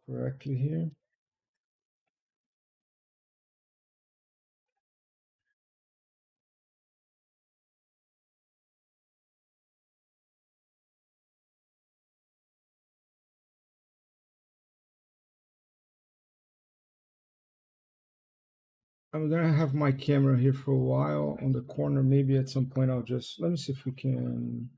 correctly here. I'm gonna have my camera here for a while on the corner. Maybe at some point I'll just, let me see if we can.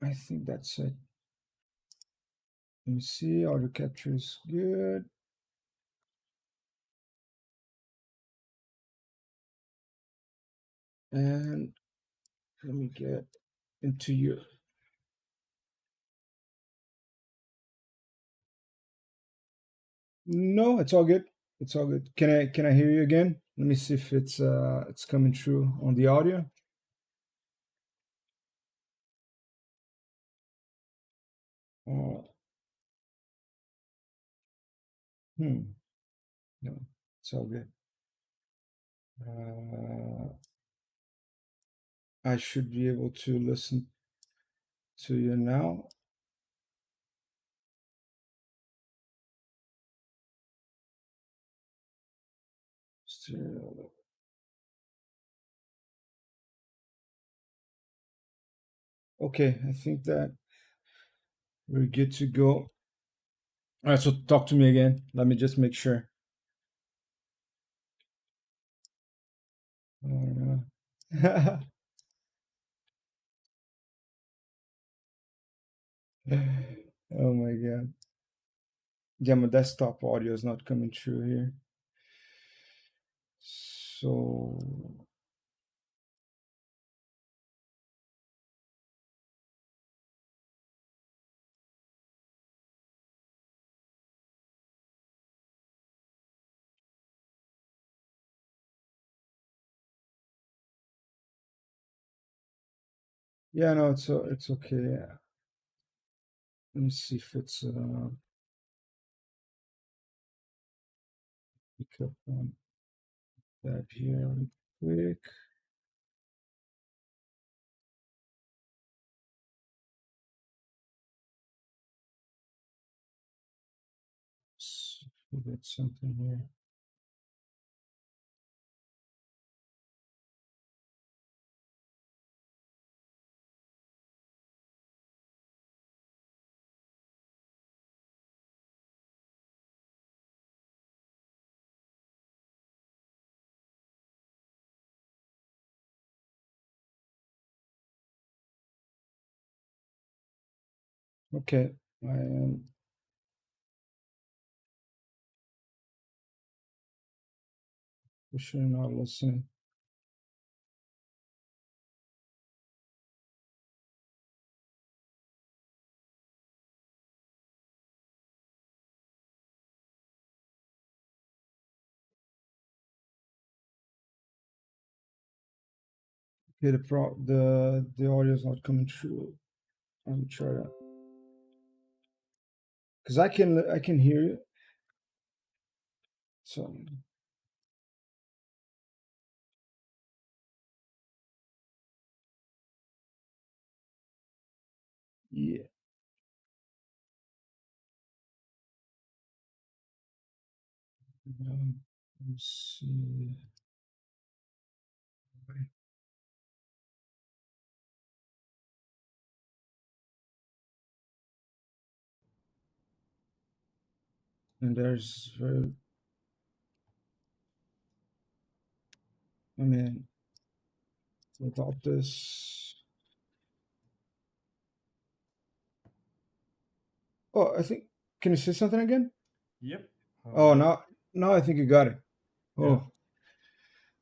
I think that's it. Let me see. Audio capture is good. And let me get into your. No, it's all good. It's all good. Can I hear you again? Let me see if it's coming through on the audio. Uh, no, it's all good. Uh, I should be able to listen to you now. Still. Okay, I think that we're good to go. All right, so talk to me again. Let me just make sure. Uh, oh my god. Yeah, my desktop audio is not coming through here. So yeah, no, it's okay. Let me see if it's pick up on that here real quick. See if we get something here. Okay, I am for sure not listening. Okay, the audio is not coming through. Let me try that because I can hear you. So yeah, let me see. And there's very, I mean, without this. Oh, I think. Can you say something again? Yep. Oh, now I think you got it. Yeah. Oh,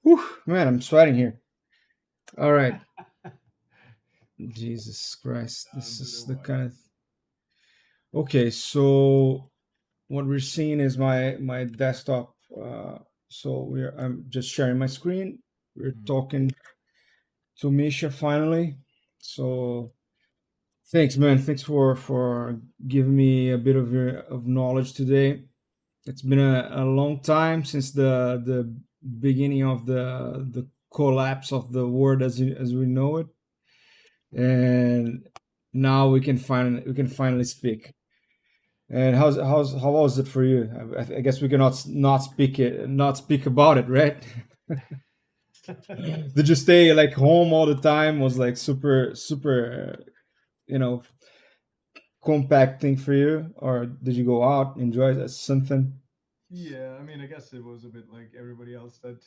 whew, man, I'm sweating here. All right. Jesus Christ, this Under the is the wire. kind of. Okay, so what we're seeing is my desktop. So I'm just sharing my screen. We're Mhm. talking to Misha finally. So thanks, man. Thanks for giving me a bit of of knowledge today. It's been a long time since the beginning of the collapse of the world as we know it, and now we can finally speak. And how was it for you? I guess we cannot not speak about it, right? Did you stay like home all the time? Was like super you know compact thing for you, or did you go out enjoy something? Yeah, I mean, I guess it was a bit like everybody else that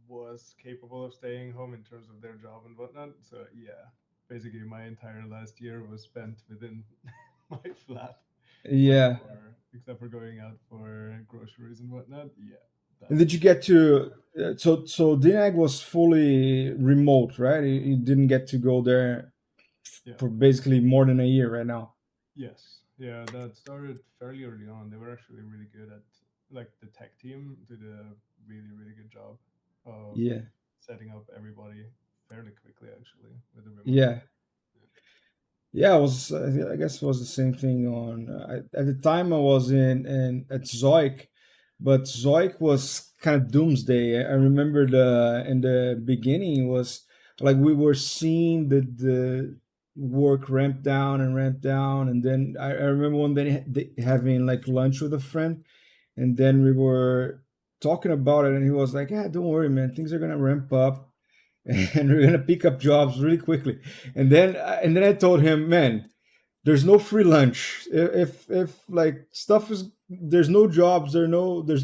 was capable of staying home in terms of their job and whatnot. So yeah. basically my entire last year was spent within my flat, Yeah. except for going out for groceries and whatnot. Yeah, And that did you get to so DNEG was fully remote, right? You didn't get to go there yeah. for basically more than a year right now. Yes, yeah, that started fairly early on. They were actually really good at, like, the tech team did a really good job of Yeah. setting up everybody fairly quickly, actually, with the remote work. Yeah. Yeah, I was. I guess it was the same thing on. At the time, I was in at Zoic, but Zoic was kind of doomsday. I remember the in the beginning it was like we were seeing the work ramp down, and then I remember one day having like lunch with a friend, and then we were talking about it, and he was like, "Yeah, don't worry, man. Things are gonna ramp up." And we're gonna pick up jobs really quickly. And then I told him, man, there's no free lunch. If like stuff is there's no jobs, there's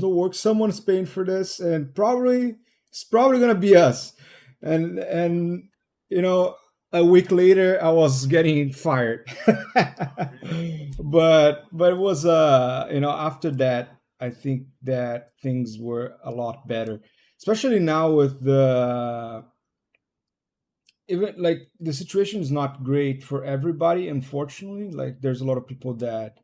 no work. Someone's paying for this, and probably it's probably gonna be us. And you know, a week later, I was getting fired. But it was after that, I think that things were a lot better, especially now with the even like the situation is not great for everybody, unfortunately. Like there's a lot of people that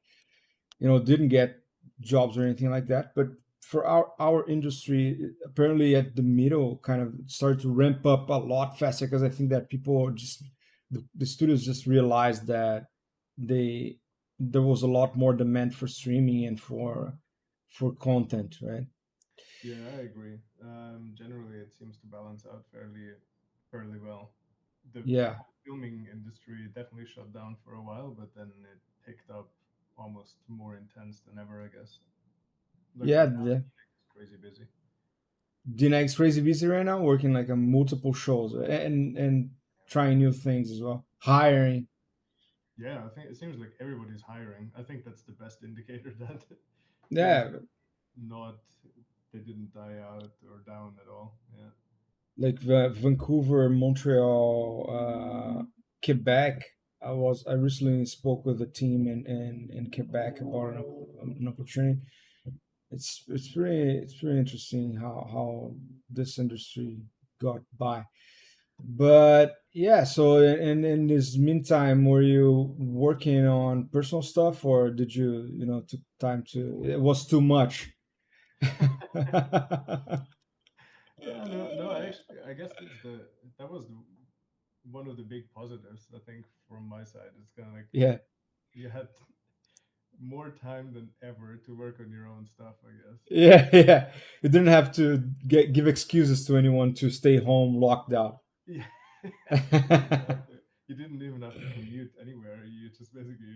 didn't get jobs or anything like that, but for our industry, apparently at the middle kind of started to ramp up a lot faster, because I think that people just the studios just realized that they there was a lot more demand for streaming and for content, right? Yeah, I agree. Generally, it seems to balance out fairly well. The Yeah. whole filming industry definitely shut down for a while, but then it picked up almost more intense than ever, I guess. Like Yeah, right now, the it's crazy busy. DNEG's crazy busy right now, working like on multiple shows and trying new things as well. Hiring. Yeah, I think it seems like everybody's hiring. I think that's the best indicator that things Yeah, are not, they didn't die out or down at all. Yeah. like Vancouver, Montreal, Quebec. I recently spoke with a team in Quebec about an opportunity. It's pretty interesting how this industry got by. But yeah, so in this meantime, were you working on personal stuff, or did you took time to? It was too much. Yeah, no, no. Actually, I guess that was one of the big positives. I think from my side, it's kind of like Yeah, you had more time than ever to work on your own stuff, I guess. yeah, yeah. You didn't have to give excuses to anyone to stay home locked out. Yeah, exactly. You didn't even have to commute anywhere. You just basically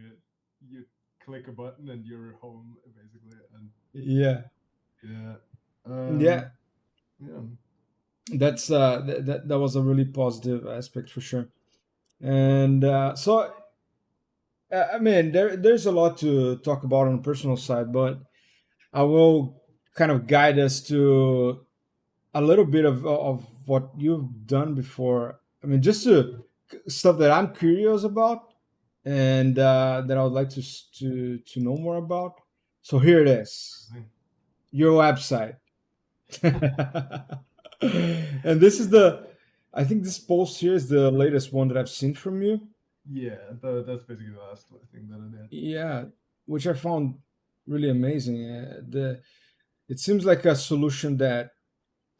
you click a button and you're home basically. And Yeah, yeah, yeah. yeah, That was a really positive aspect for sure. And so I mean, there's a lot to talk about on the personal side, but I will kind of guide us to a little bit of what you've done before. I mean, just to stuff that I'm curious about, and that I would like to know more about. So here it is, your website, and this is the. I think this post here is the latest one that I've seen from you. yeah. That's basically the last thing that I did. Yeah, which I found really amazing. The It seems like a solution that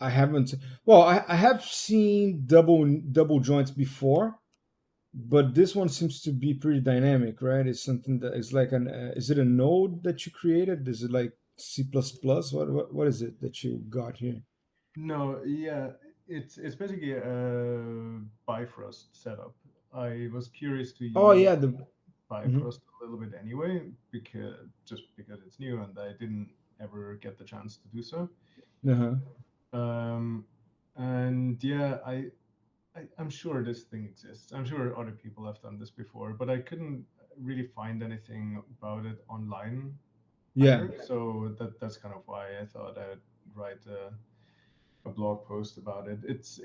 I haven't. Well, I have seen double joints before, but this one seems to be pretty dynamic, right? It's something that is like an. Is it a node that you created? Is it like C plus plus? What is it that you got here? No, yeah, it's basically a Bifrost setup. I was curious to Oh use yeah, the. Mhm. Bifrost a little bit anyway, because it's new and I didn't ever get the chance to do so. Uh-huh. Um, and yeah, I'm sure this thing exists. I'm sure other people have done this before, but I couldn't really find anything about it online Yeah. either. So that's kind of why I thought I'd write. a blog post about it. It's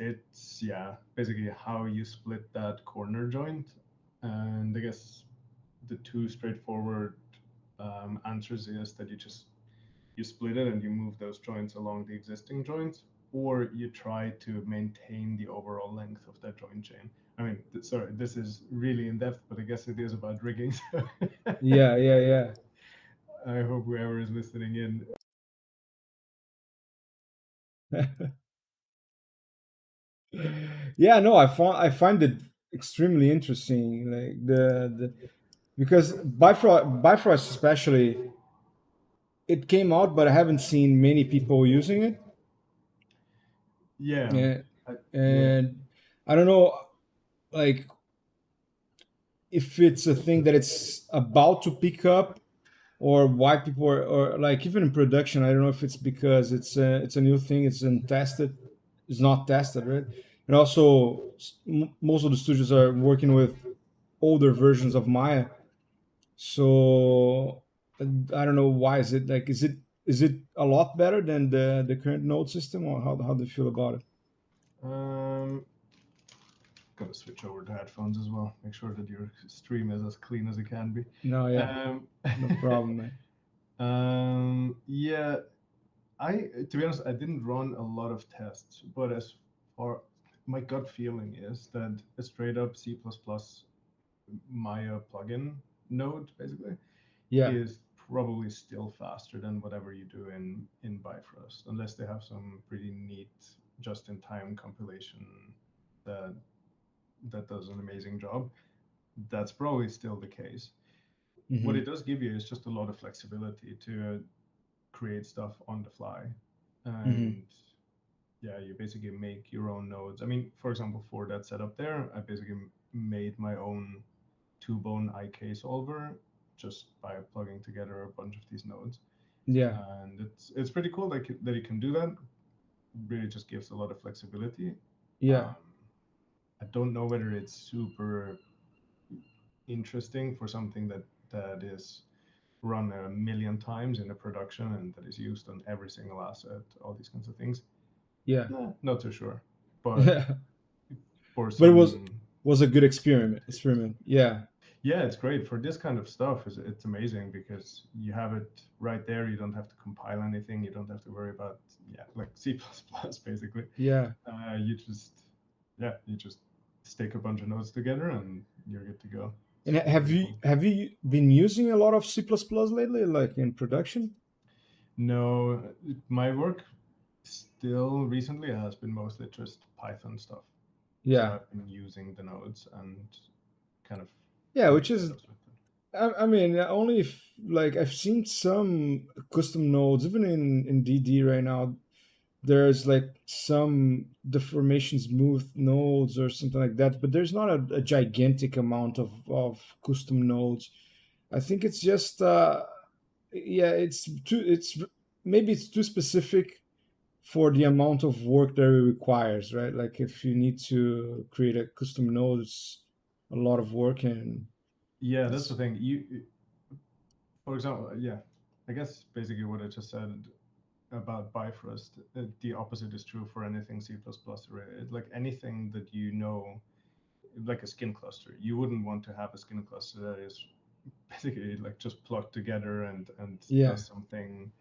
yeah, basically how you split that corner joint, and I guess the two straightforward answers is that you split it and you move those joints along the existing joints, or you try to maintain the overall length of that joint chain. I mean, sorry, this is really in depth, but I guess it is about rigging. So Yeah, yeah, I hope whoever is listening in. yeah. Yeah, no, I find it extremely interesting, like the because Bifrost especially, it came out, but I haven't seen many people using it. Yeah, Yeah, yeah, and I don't know, like if it's a thing that it's about to pick up, or why people are, or like even in production, I don't know if it's because it's a new thing, it's untested, it's not tested, right? And also, most of the studios are working with older versions of Maya, so I don't know why is it like, is it a lot better than the current node system, or how do you feel about it? um, gotta switch over to headphones as well. Make sure that your stream is as clean as it can be. No, yeah, Um, no problem, man. yeah, I to be honest, I didn't run a lot of tests, but as far my gut feeling is that a straight up C++ Maya plugin node basically Yeah. is probably still faster than whatever you do in Bifrost, unless they have some pretty neat just-in-time compilation that that does an amazing job. That's probably still the case. What Hmm. it does give you is just a lot of flexibility to create stuff on the fly, Hmm. and yeah, you basically make your own nodes. I mean, for example, for that setup there, I basically made my own two-bone IK solver just by plugging together a bunch of these nodes, Yeah, and it's pretty cool that you can do that. Really, just gives a lot of flexibility. yeah, Um, I don't know whether it's super interesting for something that is run a million times in a production and that is used on every single asset, all these kinds of things. yeah. Not too sure, but Yeah, for but it was some was a good use cases, experiment. Yeah, yeah, it's great for this kind of stuff. It's amazing because you have it right there. You don't have to compile anything. You don't have to worry about, yeah, like C++ basically. yeah. You just, yeah, you just stick a bunch of nodes together and you're good to go. And It's have really you cool. have you been using a lot of C++ lately, like in production? No, my work still recently has been mostly just Python stuff. So Yeah, I've been using the nodes and kind of yeah. doing Which is, setups with them. I mean, only if, like, I've seen some custom nodes, even in DD right now. There's like some deformation smooth nodes or something like that, but there's not a gigantic amount of custom nodes. I think it's just yeah, it's maybe it's too specific for the amount of work that it requires, right? Like if you need to create a custom node, it's a lot of work, and Yeah, that's the it's, thing. For example, yeah, I guess basically what I just said about Bifrost, the opposite is true for anything C++ related. Like anything that you know, like a skin cluster, you wouldn't want to have a skin cluster that is basically like just plugged together and yeah, does something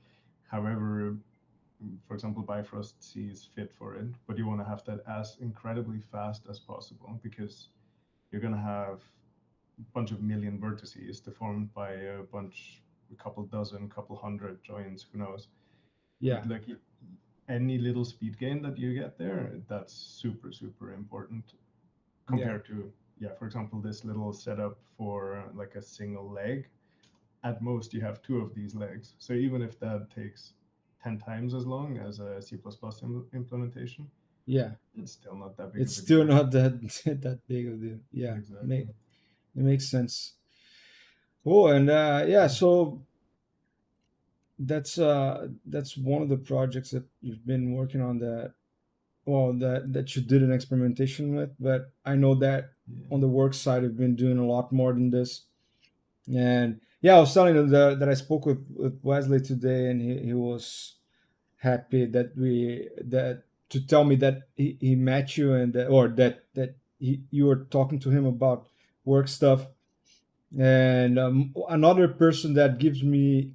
however, for example, Bifrost sees fit for it. But you want to have that as incredibly fast as possible because you're going to have a bunch of million vertices deformed by a couple dozen, couple hundred joins, who knows. yeah, Like any little speed gain that you get there, that's super, super important yeah, compared to, yeah, for example, this little setup for like a single leg. At most, you have two of these legs. So even if that takes 10 times as long as a C++ implementation, yeah. it's still not that big It's of a still deal. not that that big of a deal. Yeah, Exactly. it makes sense. Oh, and yeah, so that's one of the projects that you've been working on, that, well, that you did an experimentation with. But I know that Yeah. on the work side, you've been doing a lot more than this. And yeah, I was telling him that I spoke with Wesley today, and he was happy that to tell me that he met you and or that you were talking to him about work stuff. And another person that gives me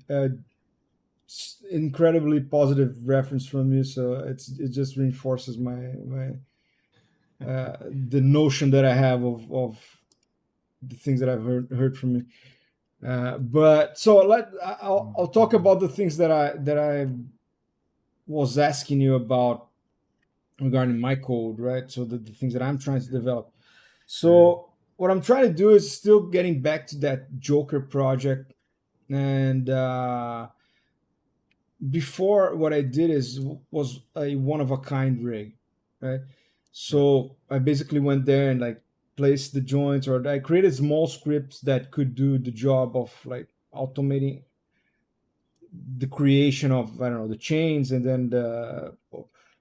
incredibly positive reference from you, so it just reinforces my the notion that I have of the things that I've heard from you. But so I'll talk Mhm. about the things that I was asking you about regarding my code, right? So the things that I'm trying to develop. Yeah. So what I'm trying to do is still getting back to that Joker project. And before, what I did is was a one of a kind rig, right? Yeah. So I basically went there and like placed the joints, or I created small scripts that could do the job of like automating the creation of, I don't know, the chains, and then the,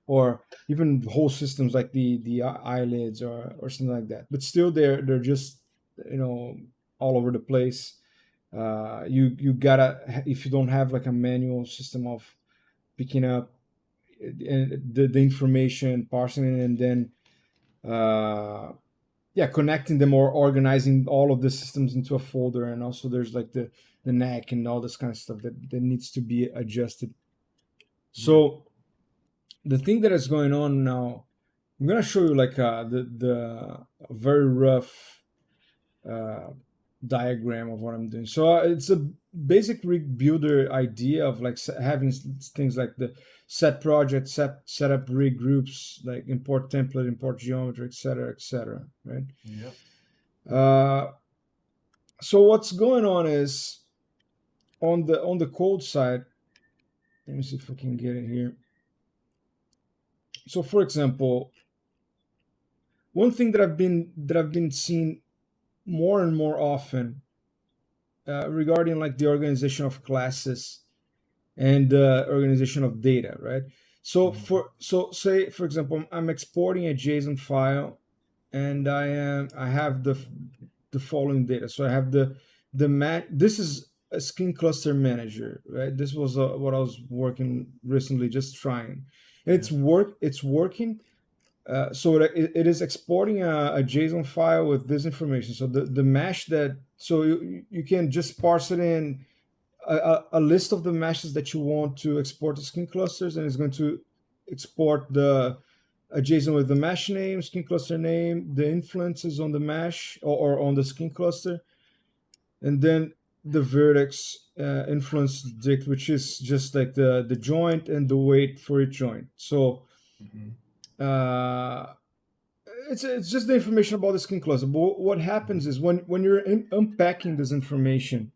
or even whole systems like the eyelids or something like that. But still, they're just, you know, all over the place. You gotta, if you don't have like a manual system of picking up the information, parsing it, and then uh, yeah, connecting them or organizing all of the systems into a folder. And also there's like the neck and all this kind of stuff that needs to be adjusted. Yeah. So the thing that is going on now, I'm gonna show you like the very rough uh, diagram of what I'm doing. So it's a basic rig builder idea of like having things like the set project, setup rig groups, like import template, import geometry, etc., etc. Right. Yeah. Uh, so what's going on is on the code side. Let me see if I can get it here. So for example, one thing that I've been seeing more and more often regarding like the organization of classes and the organization of data, right? So Mhm. so say for example, I'm exporting a JSON file, and I have the following data. So I have this is a skin cluster manager, right? This was what I was working recently, just trying, and Yeah. it's working. So it is exporting a JSON file with this information. So the mesh that, so you can just parse it in a list of the meshes that you want to export the skin clusters, and it's going to export the a JSON with the mesh name, skin cluster name, the influences on the mesh or on the skin cluster, and then the vertex influence dict, which is just like the joint and the weight for each joint. So Mhm. uh, it's just the information about the skin cluster. But what happens Mhm. is when you're unpacking this information,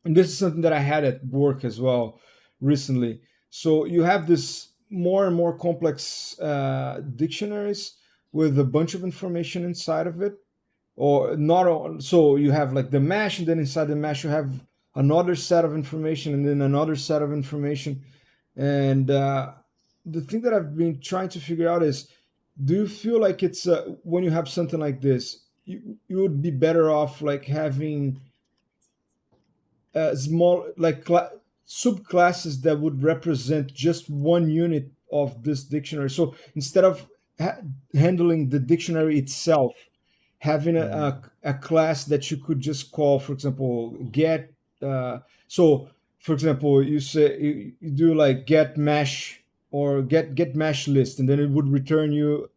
and this is something that I had at work as well recently. So you have this more and more complex dictionaries with a bunch of information inside of it, or not. So you have like the mesh, and then inside the mesh you have another set of information, and then another set of information. And the thing that I've been trying to figure out is, do you feel like it's when you have something like this, you would be better off like having small like subclasses that would represent just one unit of this dictionary. So instead of handling the dictionary itself, having Mhm. a class that you could just call, for example, get. So, for example, you say you do like get mesh or get mesh list, and then it would return you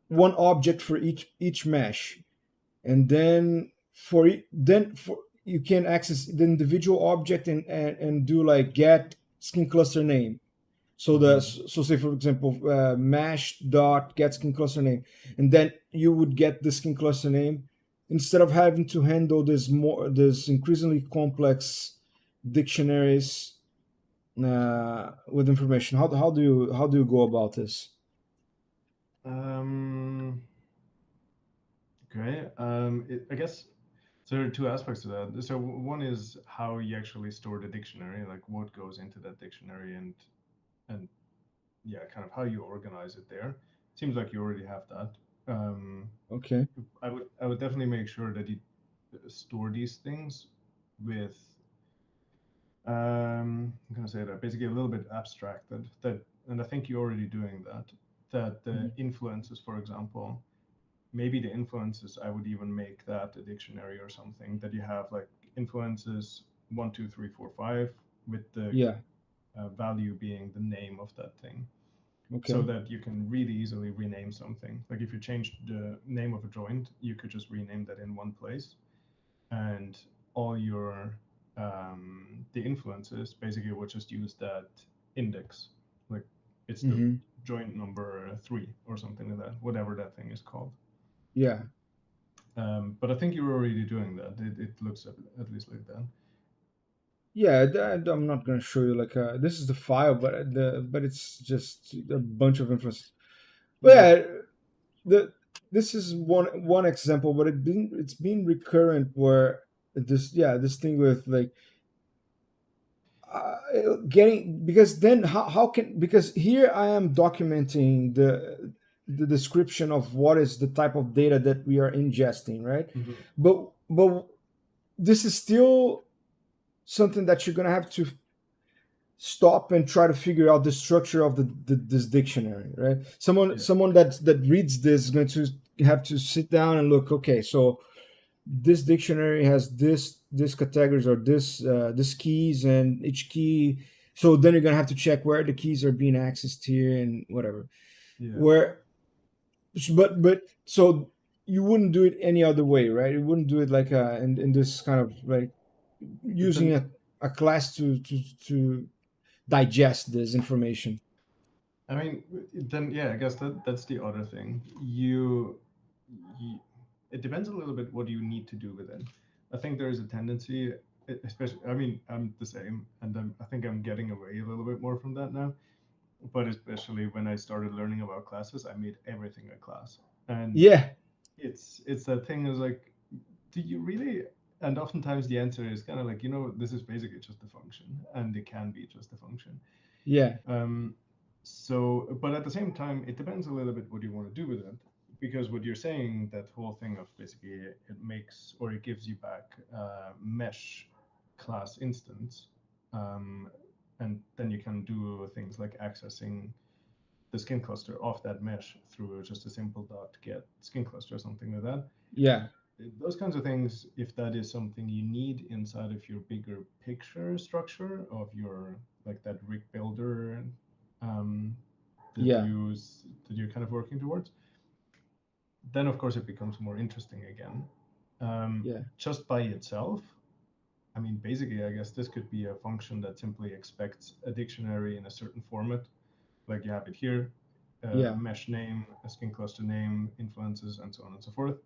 one object for each mesh, and then then for you can access the individual object and do like get skin cluster name. So Mhm. so say for example mesh dot get skin cluster name, and then you would get the skin cluster name instead of having to handle this increasingly complex dictionaries with information. How do you go about this? Um, okay. I guess so. There are two aspects to that. So one is how you actually store the dictionary, like what goes into that dictionary, and yeah, kind of how you organize it there. Seems like you already have that. Um, Okay. I would definitely make sure that you store these things with I'm gonna say that basically a little bit abstracted. That, and I think you're already doing that. That the Mhm. influences, for example, maybe the influences, I would even make that a dictionary or something. That you have like influences 1, 2, 3, 4, 5, with the Yeah. value being the name of that thing, so Okay. that you can really easily rename something. Like if you change the name of a joint, you could just rename that in one place, and all your the influences basically would just use that index. Like it's the Hmm. joint number 3 or something like that, whatever that thing is called. Yeah. But I think you're already doing that. It looks at least like that. Yeah, I'm not gonna show you like this is the file, but it's just a bunch of influences. But Yeah. yeah, the this is one example, but it's been recurrent where this thing with like getting, because then how can, because here I am documenting the description of what is the type of data that we are ingesting, right? Hmm. But this is still something that you're gonna have to stop and try to figure out the structure of this dictionary, right? someone Yeah. someone that reads this is going to have to sit down and look, okay, so this dictionary has this categories or this keys, and each key, so then you're gonna have to check where the keys are being accessed here and whatever, Yeah. where, but so you wouldn't do it any other way, right? You wouldn't do it like in this kind of like using Then a class to digest this information. I mean, then yeah, I guess that's the other thing. You it depends a little bit what you need to do with it. I think there is a tendency, especially. I mean, I'm the same, and I think I'm getting away a little bit more from that now. But especially when I started learning about classes, I made everything a class, and Yeah. it's that thing is like, do you really? And oftentimes the answer is kind of like, this is basically just a function, and it can be just a function. Yeah. Um, so, but at the same time, it depends a little bit what you want to do with it, because what you're saying, that whole thing of basically it makes or it gives you back mesh class instance, um, and then you can do things like accessing the skin cluster of that mesh through just a simple dot get skin cluster or something like that. Yeah. Those kinds of things, if that is something you need inside of your bigger picture structure of your, like that rig builder, um, Yeah. that you're kind of working towards, then of course it becomes more interesting again. Yeah. Just by itself, I mean, basically, I guess this could be a function that simply expects a dictionary in a certain format, like you have it here, a Yeah. mesh name, a skin cluster name, influences, and so on and so forth.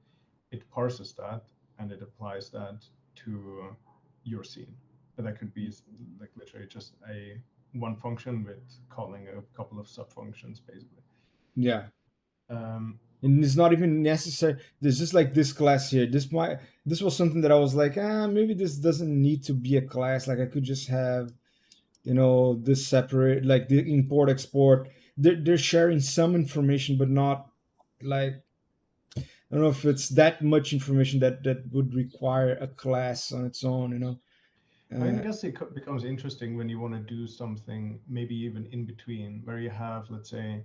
It parses that and it applies that to your scene. But that could be like literally just a one function with calling a couple of sub functions, basically. Yeah. Um, And it's not even necessary. There's just like this class here. This was something that I was like, maybe this doesn't need to be a class. Like I could just have, this separate, like the import export. They're sharing some information, but not like, I don't know if it's that much information that would require a class on its own. I mean, I Uh, guess it becomes interesting when you want to do something, maybe even in between, where you have, let's say,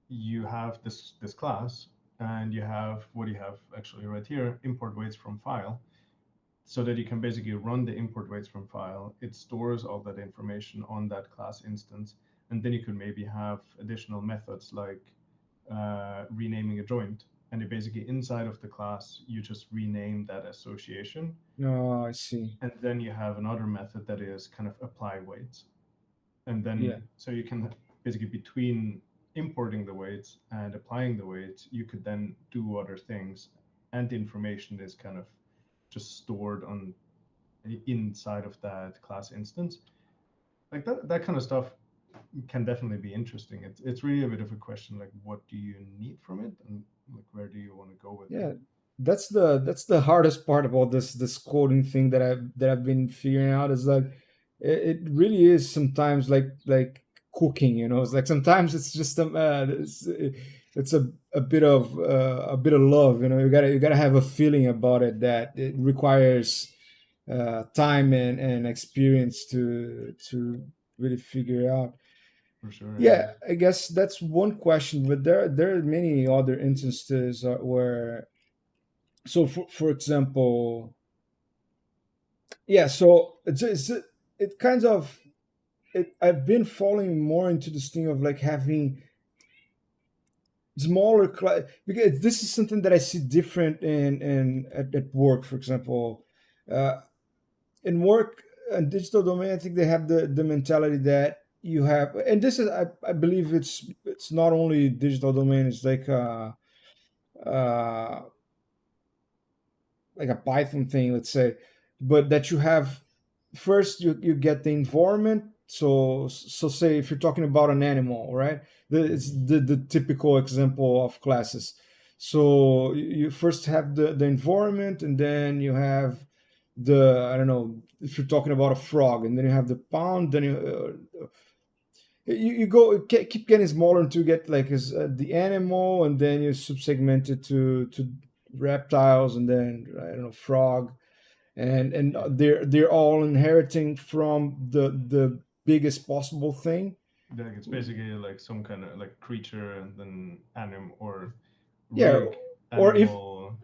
you have this class, and you have what you have actually right here, import weights from file, so that you can basically run the import weights from file. It stores all that information on that class instance, and then you could maybe have additional methods like renaming a joint. And it basically inside of the class, you just rename that association, no, I see. and then you have another method that is kind of apply weights. And Yeah. then so you can basically between importing the weights and applying the weights, you could then do other things, and the information is kind of just stored on inside of that class instance. Like that kind of stuff can definitely be interesting. It's really a bit of a question, like what do you need from it, and like where do you want to go with it? Yeah, that's the hardest part about this coding thing that I've been figuring out, is like it really is sometimes like cooking. It's like sometimes it's just it's a bit of love. You gotta have a feeling about it that it requires. time and experience to really figure out. For sure, yeah. Yeah, I guess that's one question, but there are many other instances where, so for example, yeah, so it kind of, I've been falling more into this thing of like having smaller class, because this is something that I see different in at work, for example. uh, in work and digital domain, I think they have the mentality that you have, and this is, I believe it's not only digital domain, it's uh like a Python thing, let's say, but that you have, first you get the environment. So say if you're talking about an animal, right? It's Hmm. the typical example of classes. So you first have the environment, and then you have the, I don't know, if you're talking about a frog, and then you have the pound, then you go keep getting smaller until you get like the animal, and then you subsegment it to reptiles, and then I don't know, frog, and Yeah. they're all inheriting from the biggest possible thing. Like it's basically like some kind of like creature and then animal or Yeah, rig, or if animal,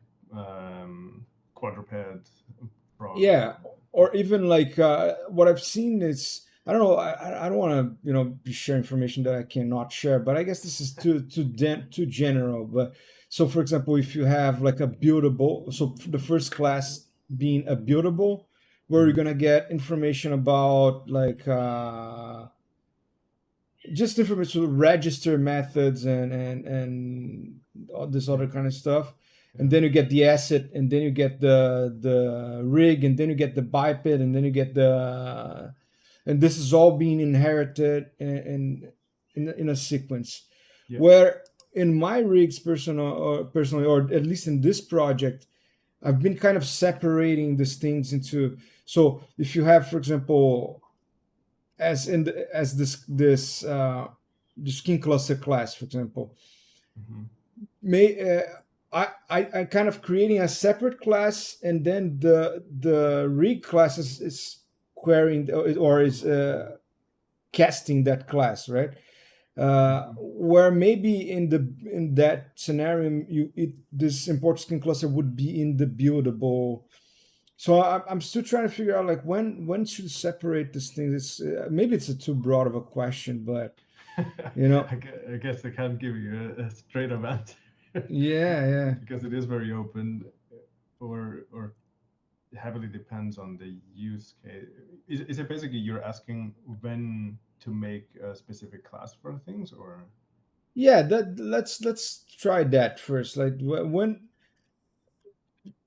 quadruped, frog. yeah, or even like what I've seen is, I don't know, I don't want to, be share information that I cannot share, but I guess this is too general. But so for example, if you have like a buildable, so the first class being a buildable, where you're Mhm. gonna get information about like just information, register methods, and all this Yeah, other kind of stuff. And yeah, then you get the asset, and then you get the rig, and then you get the biped, and then you get the, and this is all being inherited in a sequence. yeah. Where in my rigs, personally, or at least in this project, I've been kind of separating these things into. So if you have, for example, as this skin cluster class, for example, Hmm. may I kind of creating a separate class, and then the rig class is querying, or is casting that class, right? Hmm. Where maybe in that scenario, this import skin cluster would be in the buildable. So I'm still trying to figure out like when should separate these things. It's maybe it's a too broad of a question, but you know, I guess I can't give you a straight up answer yeah, yeah, because it is very open, or heavily depends on the use case. Is it basically you're asking when to make a specific class for things, or? yeah. That let's try that first. Like when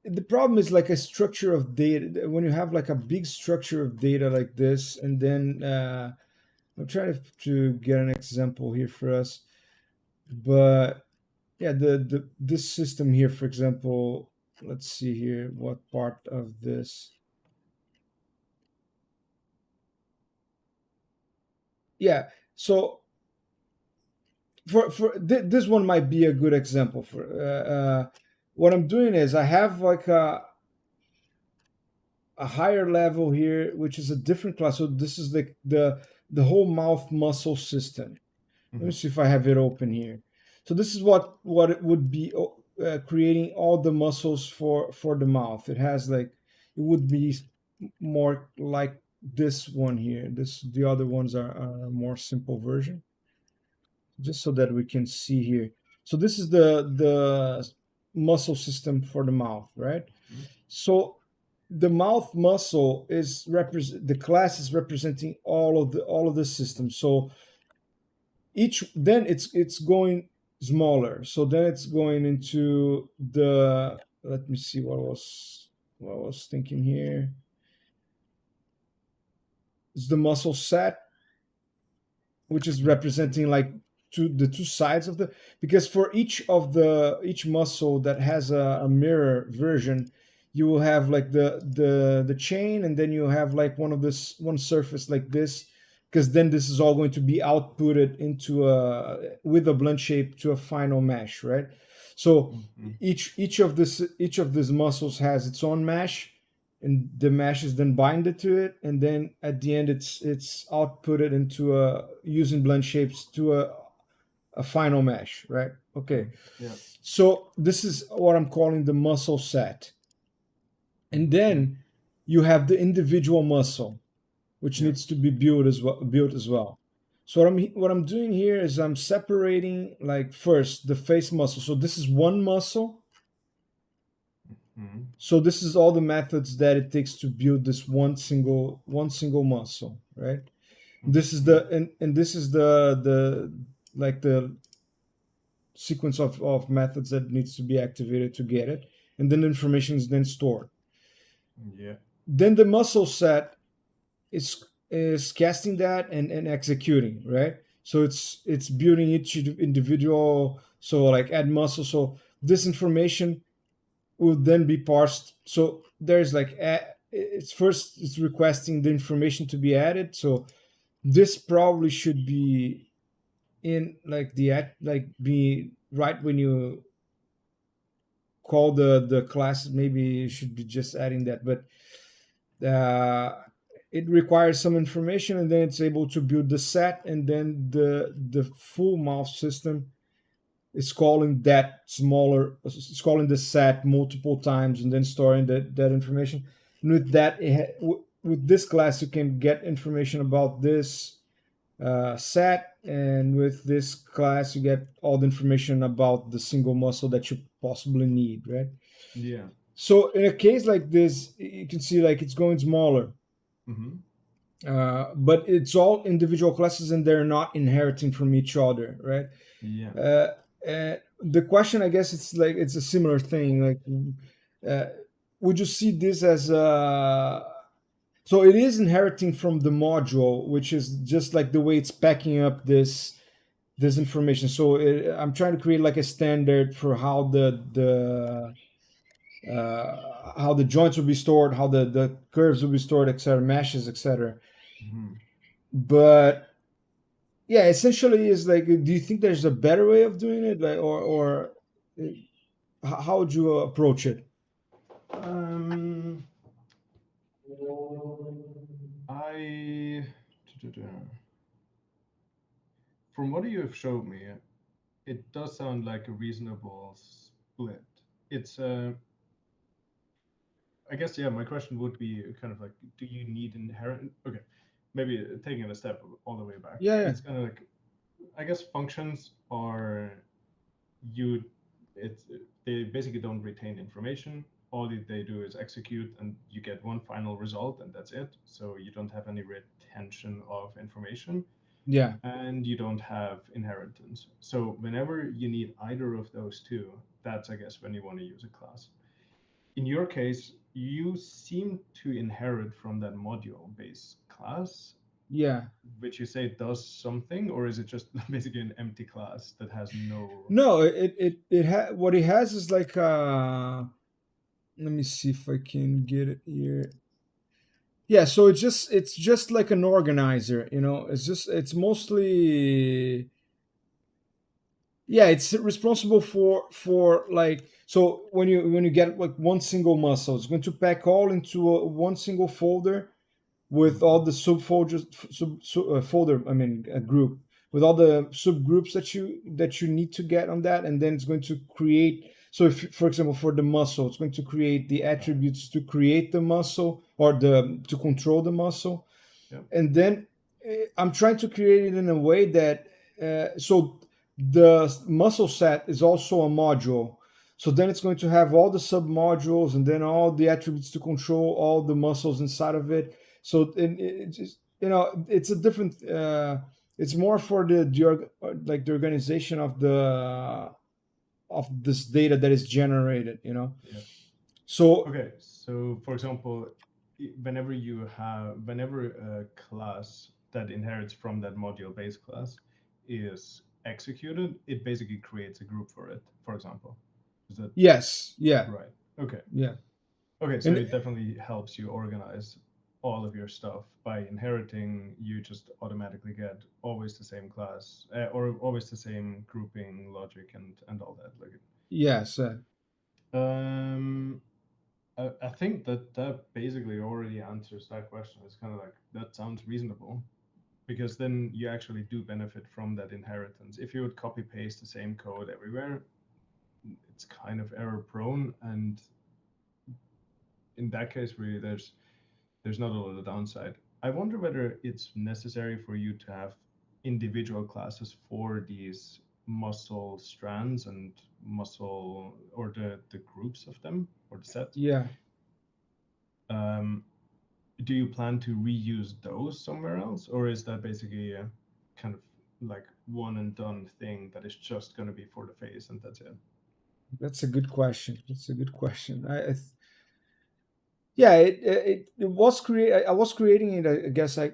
the problem is like a structure of data, when you have like a big structure of data like this, and then I'm trying to get an example here for us, but yeah, the this system here, for example, let's see here what part of this. Yeah, so this one might be a good example for what I'm doing is I have like a higher level here, which is a different class. So this is the whole mouth muscle system. Let me Mhm. see if I have it open here. So this is what it would be, creating all the muscles for the mouth. It has like, it would be more like this one here. This, the other ones are a more simple version, just so that we can see here. So this is the muscle system for the mouth, right? Mhm. So the mouth muscle is represent, the class is representing all of the systems. So each, then it's going smaller. So then it's going into the, let me see what I was thinking here. It's the muscle set, which is Mhm. representing like the two sides of the, because for each muscle that has a mirror version, you will have like the chain, and then you have like one surface like this, because then this is all going to be outputted into a, with a blunt shape, to a final mesh, right? So Mhm. each of these muscles has its own mesh, and the mesh is then binded to it, and then at the end it's outputted into a using blend shapes to a final mesh, right? Okay, Yeah. so this is what I'm calling the muscle set, and Yeah. then you have the individual muscle which Yeah. needs to be built as well. So what I'm doing here is I'm separating, like, first the face muscle. So this is one muscle. Mhm. So this is all the methods that it takes to build this one single muscle, right? This is Mhm. and this is the like the sequence of methods that needs to be activated to get it, and then the information is then stored. Yeah. Then the muscle set is casting that and executing, right? So it's building each individual, so like add muscle. So this information will then be parsed. So there's like it's first it's requesting the information to be added. So this probably should be in like like be right when you call the class. Maybe you should be just adding that, but uh, it requires some information, and then it's able to build the set, and then the full mouse system is calling that smaller, it's calling the set multiple times and then storing that information. And with that, with this class you can get information about this set, and with this class you get all the information about the single muscle that you possibly need, right? Yeah. So in a case like this, you can see like it's going smaller, Mhm. but it's all individual classes and they're not inheriting from each other, right? Yeah. The question, I guess, it's like it's a similar thing. Like, uh, would you see this as so it is inheriting from the module, which is just like the way it's packing up this information. So I'm trying to create like a standard for how the joints will be stored, how the curves will be stored, etc., meshes, etc. Mhm. But yeah, essentially is like, do you think there's a better way of doing it, like, or how would you approach it? Um, I, from what you have showed me, it does sound like a reasonable split. It's I guess, yeah, my question would be kind of like, do you need inherent? Okay, maybe taking it a step all the way back. Yeah, yeah, It's kind of like, I guess functions are you. It's they basically don't retain information. All they do is execute, and you get one final result, and that's it. So you don't have any retention of information, yeah, and you don't have inheritance. So whenever you need either of those two, that's, I guess, when you want to use a class. In your case, you seem to inherit from that module based class, yeah. which you say does something, or is it just basically an empty class that has no. No, what it has is like let me see if I can get it here. Yeah, so it's just like an organizer, it's mostly, yeah, it's responsible for like, so when you get like one single muscle, it's going to pack all into one single folder with all Mhm. the subfolders, folder, I mean a group, with all the subgroups that you need to get on that, and then it's going to create. So if, for example, for the muscle, it's going to create the attributes to create the muscle, or the to control the muscle, Yeah. and then I'm trying to create it in a way that so the muscle set is also a module. So then it's going to have all the sub modules and then all the attributes to control all the muscles inside of it. So it's it's a different. It's more for like the organization of this data that is generated. Yeah. So Okay. So, for example, whenever a class that inherits from that module base class is executed, it basically creates a group for it, for example. Is that yes, yeah, right? Okay. yeah, Okay, so and it definitely helps you organize all of your stuff. By inheriting, you just automatically get always the same class, or always the same grouping logic and all that. Like, yes. um, I think that that basically already answers that question. It's kind of like that sounds reasonable because then you actually do benefit from that inheritance. If you would copy paste the same code everywhere, it's kind of error prone, and in that case, really, there's not a lot of downside. I wonder whether it's necessary for you to have individual classes for these muscle strands and muscle or the groups of them or the set. Yeah, Um, do you plan to reuse those somewhere else, or is that basically a kind of like one and done thing that is just going to be for the face and that's it? that's a good question. That's a good question. Yeah, it was create. I was creating it. I guess I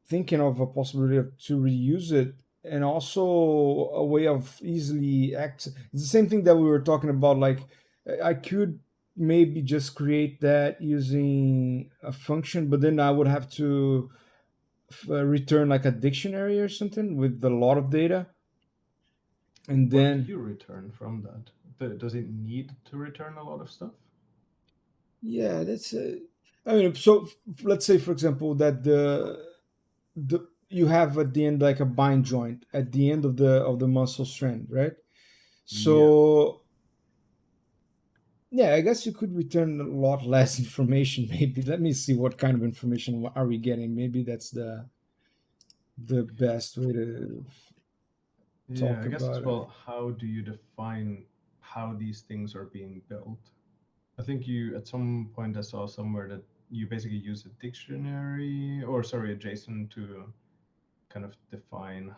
thinking of a possibility of to reuse it, and also a way of easily act. It's the same thing that we were talking about. Like I could maybe just create that using a function, but then I would have to return like a dictionary or something with a lot of data, and What do then you return from that? Does it need to return a lot of stuff? yeah, that's. I mean, so let's say, for example, that the you have at the end like a bind joint at the end of the muscle strand, right? Yeah. So yeah, I guess you could return a lot less information. Maybe let me see what kind of information are we getting. Maybe that's the best way to Yeah, talk I guess about as it. well, how do you define how these things are being built? I think you, at some point, I saw somewhere that you basically use a dictionary, or sorry, a JSON to kind of define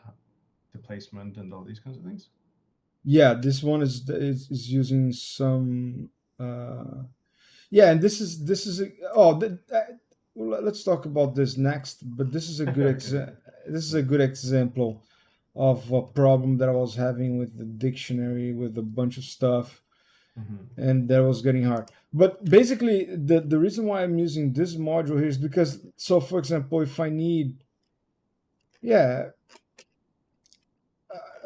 the placement and all these kinds of things. Yeah, this one is using some. Uh, yeah, and this is well, let's talk about this next. But this is a good Okay, okay. this is Yeah. a good example of a problem that I was having with the dictionary with a bunch of stuff, Hmm. and that was getting hard. But basically, the reason why I'm using this module here is because, so for example, if I need, yeah,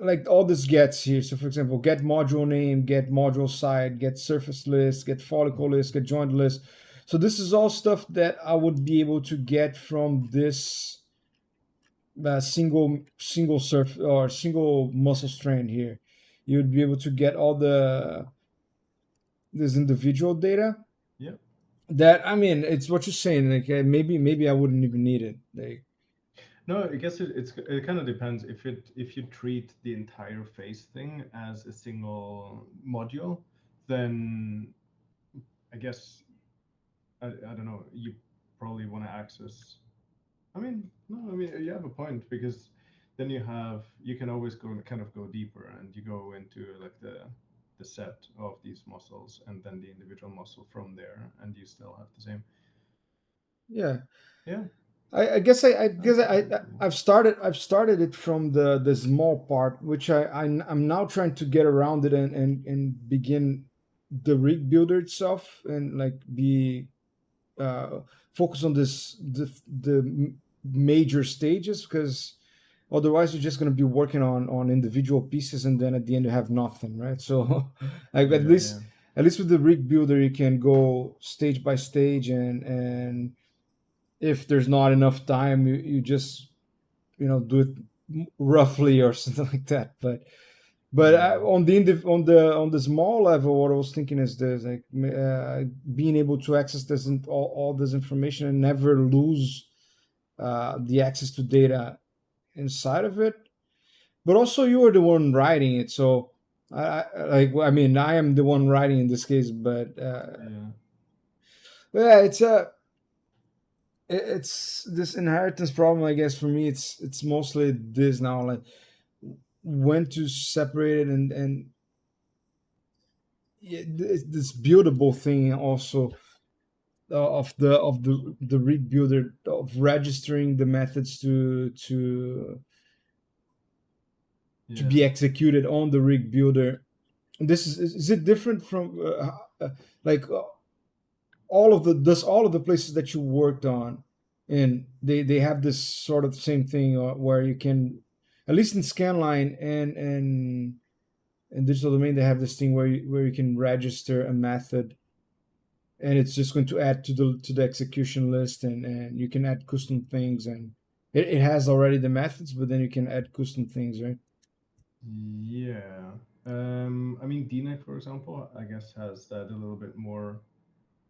like all this gets here. So for example, get module name, get module site, get surface list, get follicle Hmm. list, get joint list. So this is all stuff that I would be able to get from this single surf or single muscle strand here. You would be able to get all the this individual data. Yeah. That, I mean, it's what you're saying. Like maybe I wouldn't even need it. Like No, I guess it kind of depends. If you treat the entire face thing as a single module, then I guess I don't know. You probably want to access. I mean, no, I mean you have a point because then you can always go kind of go deeper and you go into like the set of these muscles and then the individual muscle from there and you still have the same. yeah, Yeah, I guess I that's guess actually cool. I've started it from the small part, which I'm now trying to get around it and begin the rig builder itself and like be uh, focus on the major stages, because otherwise you're just going to be working on individual pieces and then at the end you have nothing, right? So like Yeah, yeah, at least with the rig builder you can go stage by stage, and if there's not enough time you just do it roughly or something like that. But yeah, on on the small level, what I was thinking is this, like being able to access this all this information and never lose the access to data inside of it. But also you are the one writing it, so I mean I am the one writing in this case, yeah, but yeah, it's this inheritance problem. I guess for me it's mostly this now, like when to separate it, and yeah, this buildable thing also of the rig builder, of registering the methods to yeah. be executed on the rig builder. This is it different from like all of the does all of the places that you worked on, and they have this sort of same thing where you can, at least in scanline and digital domain, they have this thing where you can register a method and it's just going to add to the execution list, and you can add custom things, and it has already the methods, but then you can add custom things, right? Yeah. I mean, DNEG, for example, I guess has that a little bit more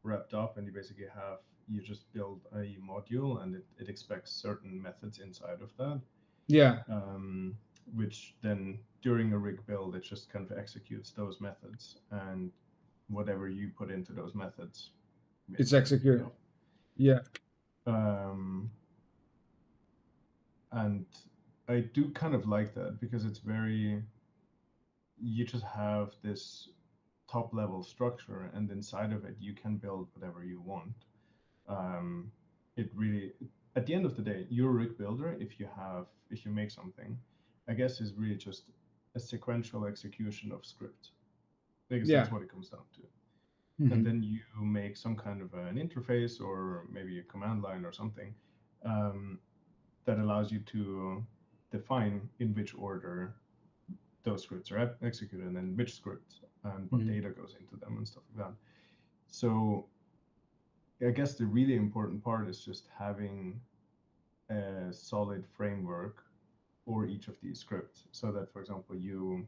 wrapped up, and you basically have you just build a module, and it expects certain methods inside of that, Yeah, um, which then during a rig build, it just kind of executes those methods, and whatever you put into those methods it's is executed executed. off. Yeah, Um, and I do kind of like that because it's very, you just have this top level structure, and inside of it, you can build whatever you want. Um, it really, at the end of the day, you're a rig builder if you make something, I guess is really just a sequential execution of script, because that's yeah. what it comes down to. And Hmm. then you make some kind of an interface or maybe a command line or something, um, that allows you to define in which order those scripts are executed and which script and what Hmm. data goes into them and stuff like that. So I guess the really important part is just having a solid framework for each of these scripts, so that, for example, you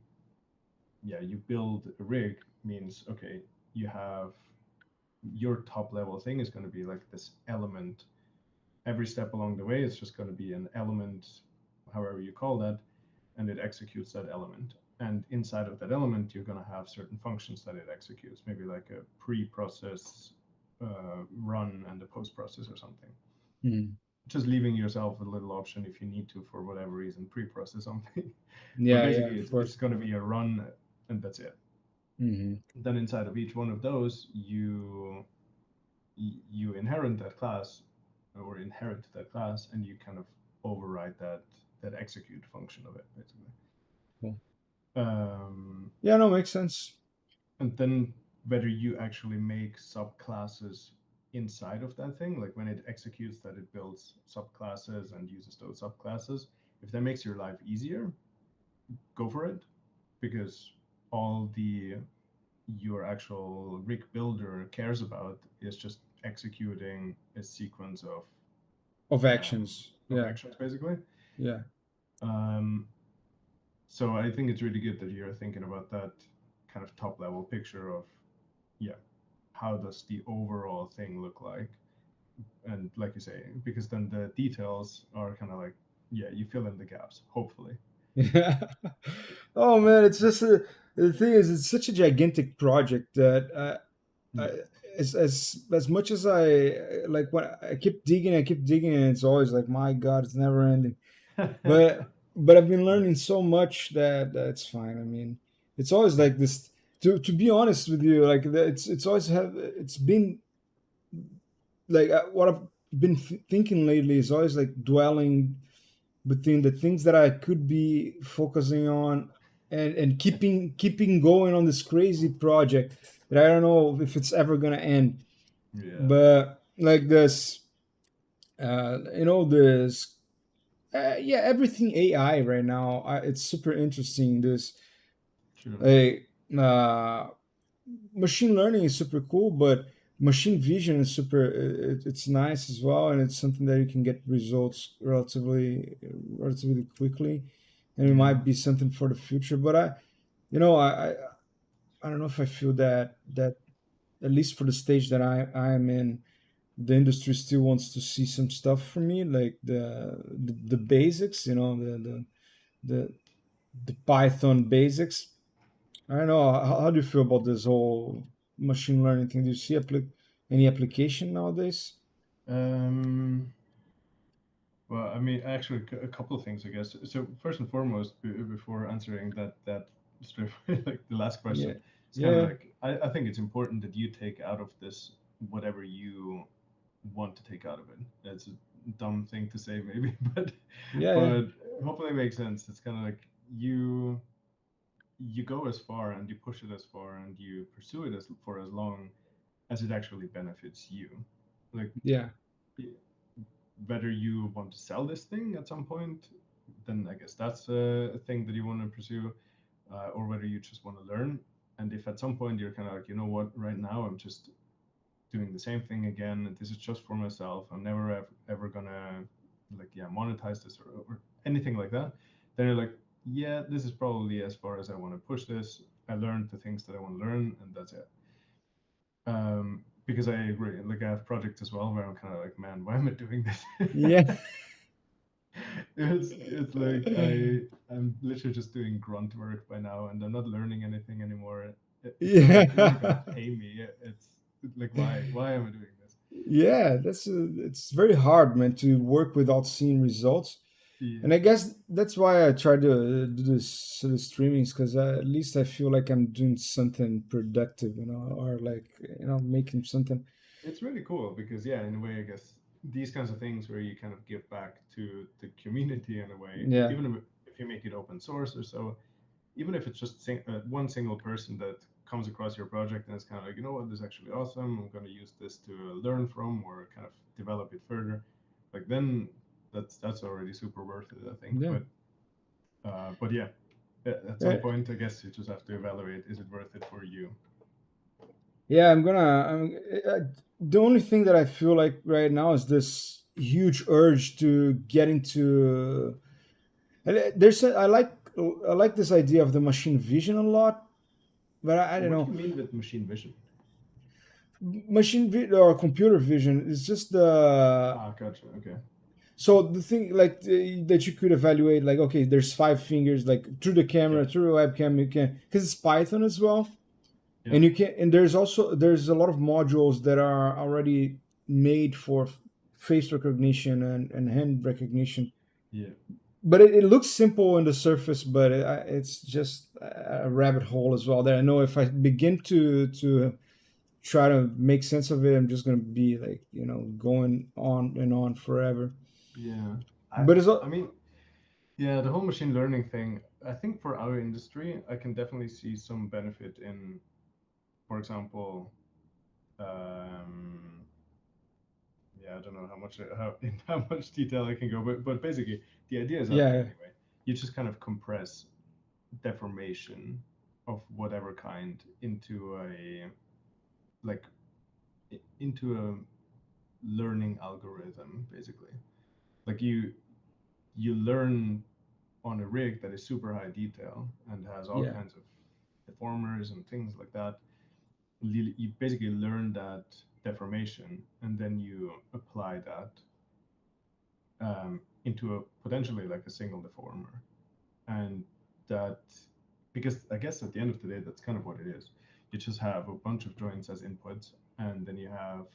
build a rig means, okay, you have your top level thing is going to be like this element. Every step along the way is just going to be an element, however you call that, and it executes that element. And inside of that element, you're going to have certain functions that it executes, maybe like a pre-process run and a post-process or something. Hmm. Just leaving yourself a little option if you need to, for whatever reason, pre-process something. But Yeah, yeah, basically, of it's course. going to be a run, and that's it. Hmm. Then inside of each one of those, you inherit that class, and you kind of override that execute function of it, basically. Cool. Um, Yeah, no, makes sense. and then whether you actually make subclasses inside of that thing, like when it executes that, it builds subclasses and uses those subclasses. If that makes your life easier, go for it, because all the your actual rig builder cares about is just executing a sequence Of um, actions. of Yeah, actions, basically. yeah. Um, so I think it's really good that you're thinking about that kind of top level picture of, yeah, how does the overall thing look like? And like you say, because then the details are kind of like, yeah, you fill in the gaps, hopefully. Yeah. Oh man, it's just the thing is, it's such a gigantic project that Yeah. as much as I like when I keep digging, and it's always like, my God, it's never ending. But I've been Yeah. learning so much that it's fine. I mean, it's always like this. To be honest with you, like it's always have it's been like what I've been thinking lately is always like dwelling between the things that I could be focusing on, and keeping going on this crazy project that I don't know if it's ever gonna end. Yeah. But like this, this, yeah, everything AI right now, it's super interesting. This, True. like, machine learning is super cool, but machine vision is super. It's nice as well, and it's something that you can get results relatively quickly, and it Yeah. might be something for the future. But you know, I don't know if I feel that at least for the stage that I am in, the industry still wants to see some stuff from me, like the basics, the the Python basics. I don't know. How do you feel about this whole machine learning thing? Do you see any application nowadays? Um, Well, I mean, actually, a couple of things, I guess. So first and foremost, before answering that straight like the last Yeah, question, it's kind of yeah, like I think it's important that you take out of this whatever you want to take out of it. That's a dumb thing to say, maybe, yeah, yeah, but hopefully it makes sense. It's kind of like you go as far and you push it as far and you pursue it for as long as it actually benefits you. Like, yeah, whether you want to sell this thing at some point, then I guess that's a thing that you want to pursue, or whether you just want to learn. And if at some point you're kind of like, you know what, right now I'm just doing the same thing again. This is just for myself. I'm never ever gonna like monetize this or anything like that. Then you're like, yeah, this is probably as far as I want to push this. I learned the things that I want to learn, and that's it. Because I agree. Like I have projects as well where I'm kind of like, man, why am I doing this? Yeah. It's like I'm literally just doing grunt work by now, and I'm not learning anything anymore. It's not like you're gonna Yeah. pay me. It's like why am I doing this? Yeah, it's very hard, man, to work without seeing results. And Yeah, I guess that's why I try to do this sort of streamings, because at least I feel like I'm doing something productive, or like, making something. it's really cool because in a way, I guess these kinds of things where you kind of give back to the community in a way, Yeah, even if you make it open source or so, even if it's just one single person that comes across your project and it's kind of like, you know what, this is actually awesome. I'm going to use this to learn from or kind of develop it further. Like then that's already super worth it, I think. yeah. But yeah, at some Uh, point, I guess you just have to evaluate: is it worth it for you? yeah, the only thing that I feel like right now is this huge urge to get into. I like this idea of the machine vision a lot, but I don't What do know. you mean with machine vision? Or computer vision is just the. Ah, gotcha. Okay. So the thing, like, that you could evaluate, like, okay, there's five fingers, like, through the camera, Yeah. through the webcam, you can, because it's Python as well, Yeah. and you can, and there's a lot of modules that are already made for face recognition and hand recognition. Yeah. But it looks simple on the surface, but it's just a rabbit hole as well. There, I know if I begin to try to make sense of it, I'm just gonna be like, going on and on forever. Yeah. I But it's I all, mean, yeah, the whole machine learning thing, I think for our industry, I can definitely see some benefit in, for example, um, yeah, I don't know how in how much detail I can go, but basically the idea is out there yeah, anyway. You just kind of compress deformation of whatever kind into a like into a learning algorithm, basically. Like you learn on a rig that is super high detail and has all yeah, kinds of deformers and things like that. You basically learn that deformation and then you apply that into a potentially like a single deformer. And that, because I guess at the end of the day, that's kind of what it is. You just have a bunch of joints as inputs, and then you have,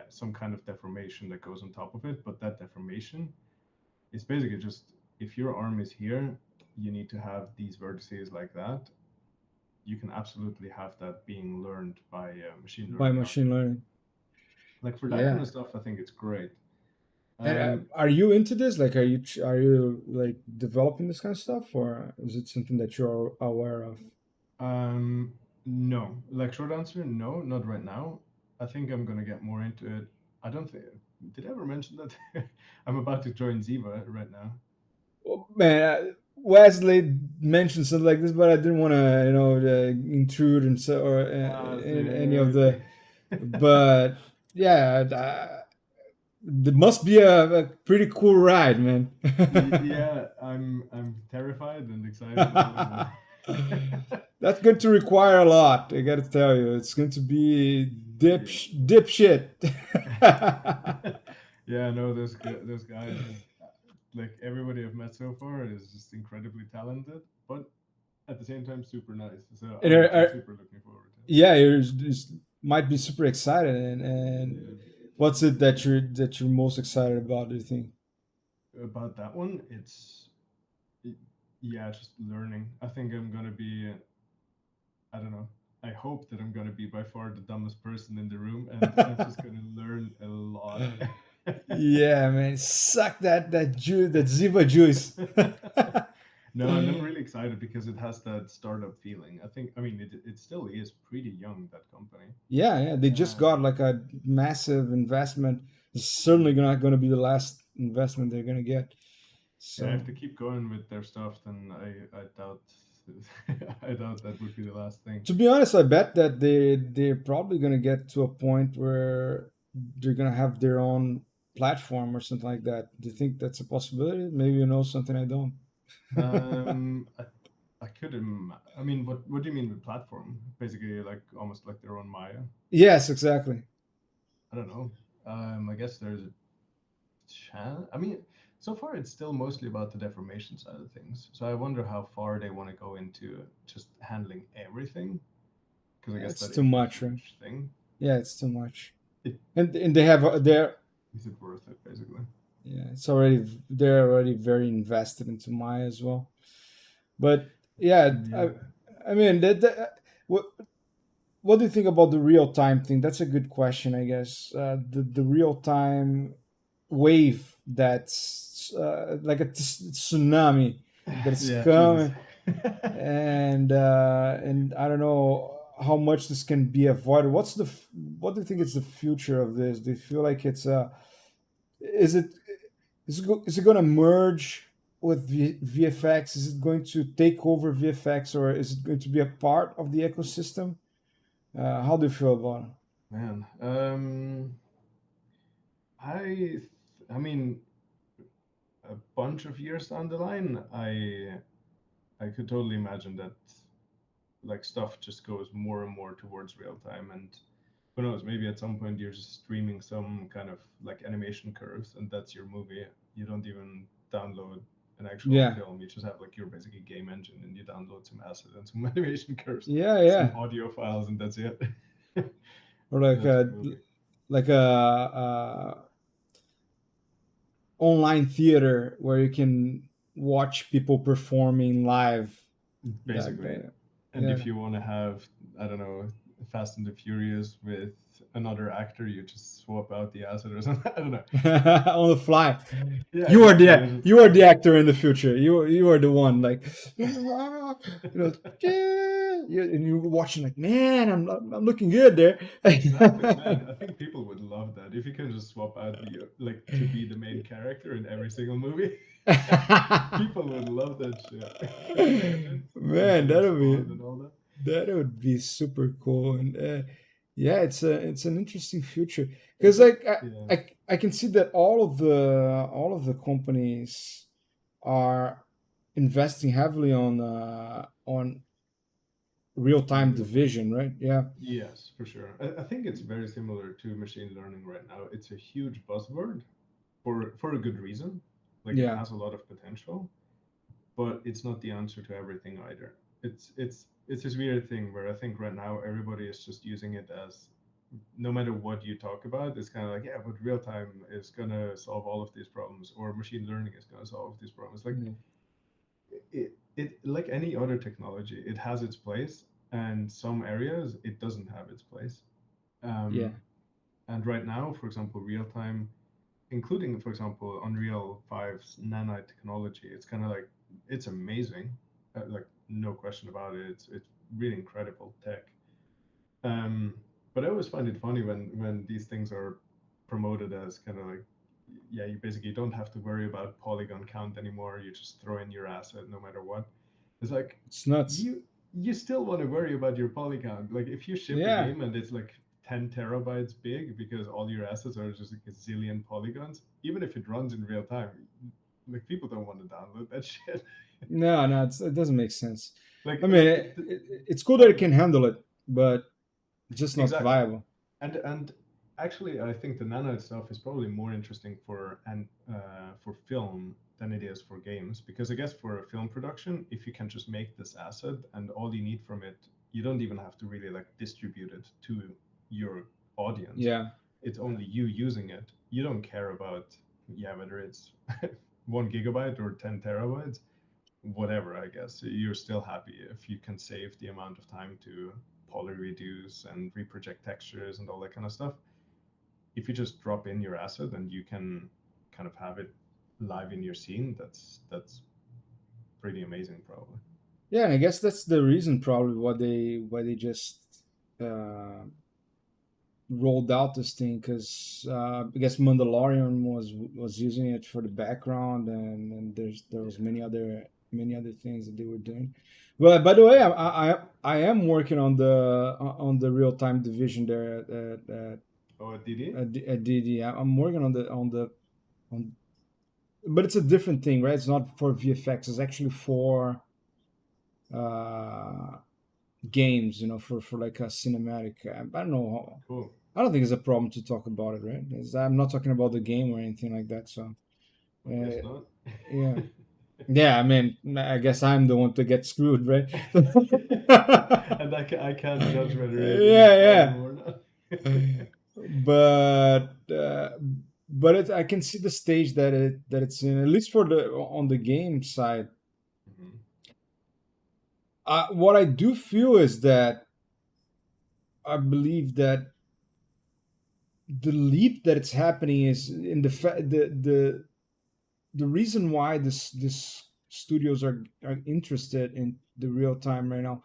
some kind of deformation that goes on top of it. But that deformation is basically just if your arm is here, you need to have these vertices like that. You can absolutely have that being learned by a machine by learning machine algorithm. learning. Like for that kind Yeah. of stuff, I think it's great. And Um, are you into this? Like, are you like developing this kind of stuff, or is it something that you're aware of? no, like short answer, no, not right now. I think I'm gonna get more into it. I don't think, did I ever mention that? I'm about to join Ziva right now. Well, man, Wesley mentioned something like this, but I didn't want to, intrude and so, or in any of Okay. the. But yeah, there must be a pretty cool ride, man. Yeah, I'm terrified and excited all in one. That's going to require a lot. I got to tell you, it's going to be dip shit. Yeah, no, those guys, like everybody I've met so far is just incredibly talented, but at the same time super nice. So And I'm super looking forward to yeah, you might be super excited. it. And Yeah. what's it that you're most excited about? Do you think? About that one, it- yeah, just learning. I think I'm gonna be, I don't know. I hope that I'm gonna be by far the dumbest person in the room, and I'm just gonna learn a lot. Yeah, man, suck that juice, that Ziva juice. No, and I'm really excited because it has that startup feeling. I mean, it still is pretty young, that company. Yeah, yeah, they just got Um, like a massive investment. It's certainly yeah. not going to be the last investment they're going to get. Yeah, So if they keep going with their stuff, then I doubt I doubt that would be the last thing. To be honest, I bet that they're probably gonna get to a point where they're gonna have their own platform or something like that. Do you think that's a possibility? Maybe you know something I don't. I, I could. I mean, what do you mean with platform? Basically, like almost like their own Maya. Yes, exactly. I don't know. I guess there's a chance. I mean, so far it's still mostly about the deformation side of things. So I wonder how far they want to go into just handling everything, because I guess It's that too is a much, right? huge thing. Yeah, it's too much. It And they have their is it worth it, basically? yeah, it's already they're already very invested into Maya as well. But yeah, Yeah. I mean what what do you think about the real time thing? That's a good question, I guess. The real time wave that's like a tsunami that's Yeah, Jesus. coming, and I don't know how much this can be avoided. What do you think is the future of this? Do you feel like it's is it is it going to merge with VFX? Is it going to take over VFX, or is it going to be a part of the ecosystem? How do you feel about it? Man, I, I mean, a bunch of years down the line, I could totally imagine that like stuff just goes more and more towards real time, and who knows, maybe at some point you're just streaming some kind of like animation curves, and that's your movie. You don't even download an actual Yeah, film. You just have like your basically game engine, and you download some assets and some animation curves, yeah, some yeah. audio files, and that's it. Or That's cool. like online theater where you can watch people performing live. Basically. And Yeah. if you want to have, I don't know, Fast and the Furious with another actor, you just swap out the asset or something. I don't know. On the fly. Yeah, exactly. It's just, You are the actor in the future. You are the one like yeah, and you're watching like man, I'm looking good there. exactly, man. I think people would love that if you can just swap out the like to be the main character in every single movie. People would love that shit. Imagine and Man, James Bond and all that. that would be super cool, and yeah, it's an interesting future It's because like, like yeah, I can see that all of the companies are investing heavily on real time real time. division, right? Yeah, Yes, for sure. I think it's very similar to machine learning right now. It's a huge buzzword for a good reason. Like it yeah, has a lot of potential, but it's not the answer to everything either. It's this weird thing where I think right now everybody is just using it as no matter what you talk about, it's kind of like, yeah, but real time is gonna solve all of these problems, or machine learning is gonna solve these problems. Like yeah, it like any other technology, it has its place, and some areas it doesn't have its place. yeah. Um, and right now, for example, real time, including for example Unreal 5's nanite technology, it's kind of like it's amazing, like no question about it. It's really incredible tech. Um, but I always find it funny when these things are promoted as kind of like, yeah, you basically don't have to worry about polygon count anymore. You just throw in your asset no matter what. It's like It's nuts. you still want to worry about your polygon. Like if you ship a Yeah, game and it's like 10 terabytes big because all your assets are just like a zillion polygons, even if it runs in real time, like people don't want to download that shit. no, no, it doesn't make sense. I mean, Like it, it's cool that it fine. can handle it, but it's just not Exactly. viable. And actually, I think the nano itself is probably more interesting for film than it is for games, because I guess for a film production, if you can just make this asset and all you need from it, you don't even have to really like distribute it to your audience. Yeah, It's only you using it. You don't care about, yeah, whether it's 1 gigabyte or 10 terabytes, whatever. I guess you're still happy if you can save the amount of time to poly reduce and reproject textures and all that kind of stuff. If you just drop in your asset and you can kind of have it live in your scene, that's pretty amazing, probably. yeah, and I guess that's the reason probably why they just uh, rolled out this thing because I guess Mandalorian was using it for the background, and there was Yeah. many other. many other things that they were doing. But by the way, I am working on the real time division there Oh, DD. at DD. I'm working on, but it's a different thing, right? It's not for VFX. It's actually for uh, games, for like a cinematic. I don't know. Cool. I don't think it's a problem to talk about it, right? I'm not talking about the game or anything like that. So, I guess uh, not. yeah, yeah. I mean, I guess I'm the one to get screwed, right? And I can't judge whether it is a Yeah, problem or not. yeah. But I can see the stage that it's in, at least for the on the game side. Mhm. What I do feel is that I believe that the leap that it's happening is in the reason why this studios are interested in the real time right now.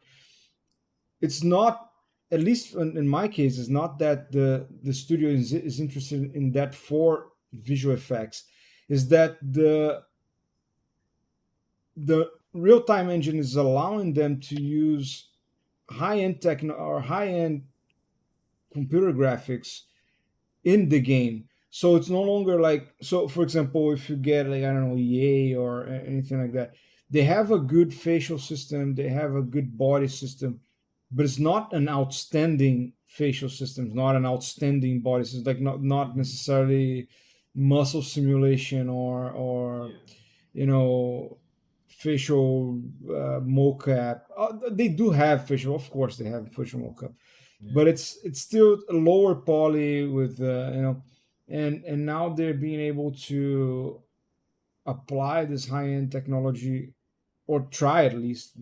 It's not, at least in my case, it's not that the studio is interested in that for visual effects. Is that the real time engine is allowing them to use high end techno or high end computer graphics in the game. So it's no longer like, so for example, if you get like, I don't know, EA or anything like that, they have a good facial system, they have a good body system, but it's not an outstanding facial system, it's not an outstanding body system, like not Mhm. necessarily muscle simulation or Yeah. you know facial mocap. They do have facial, of course they have facial mocap, Yeah. but it's still a lower poly with and now they're being able to apply this high end technology, or try at least.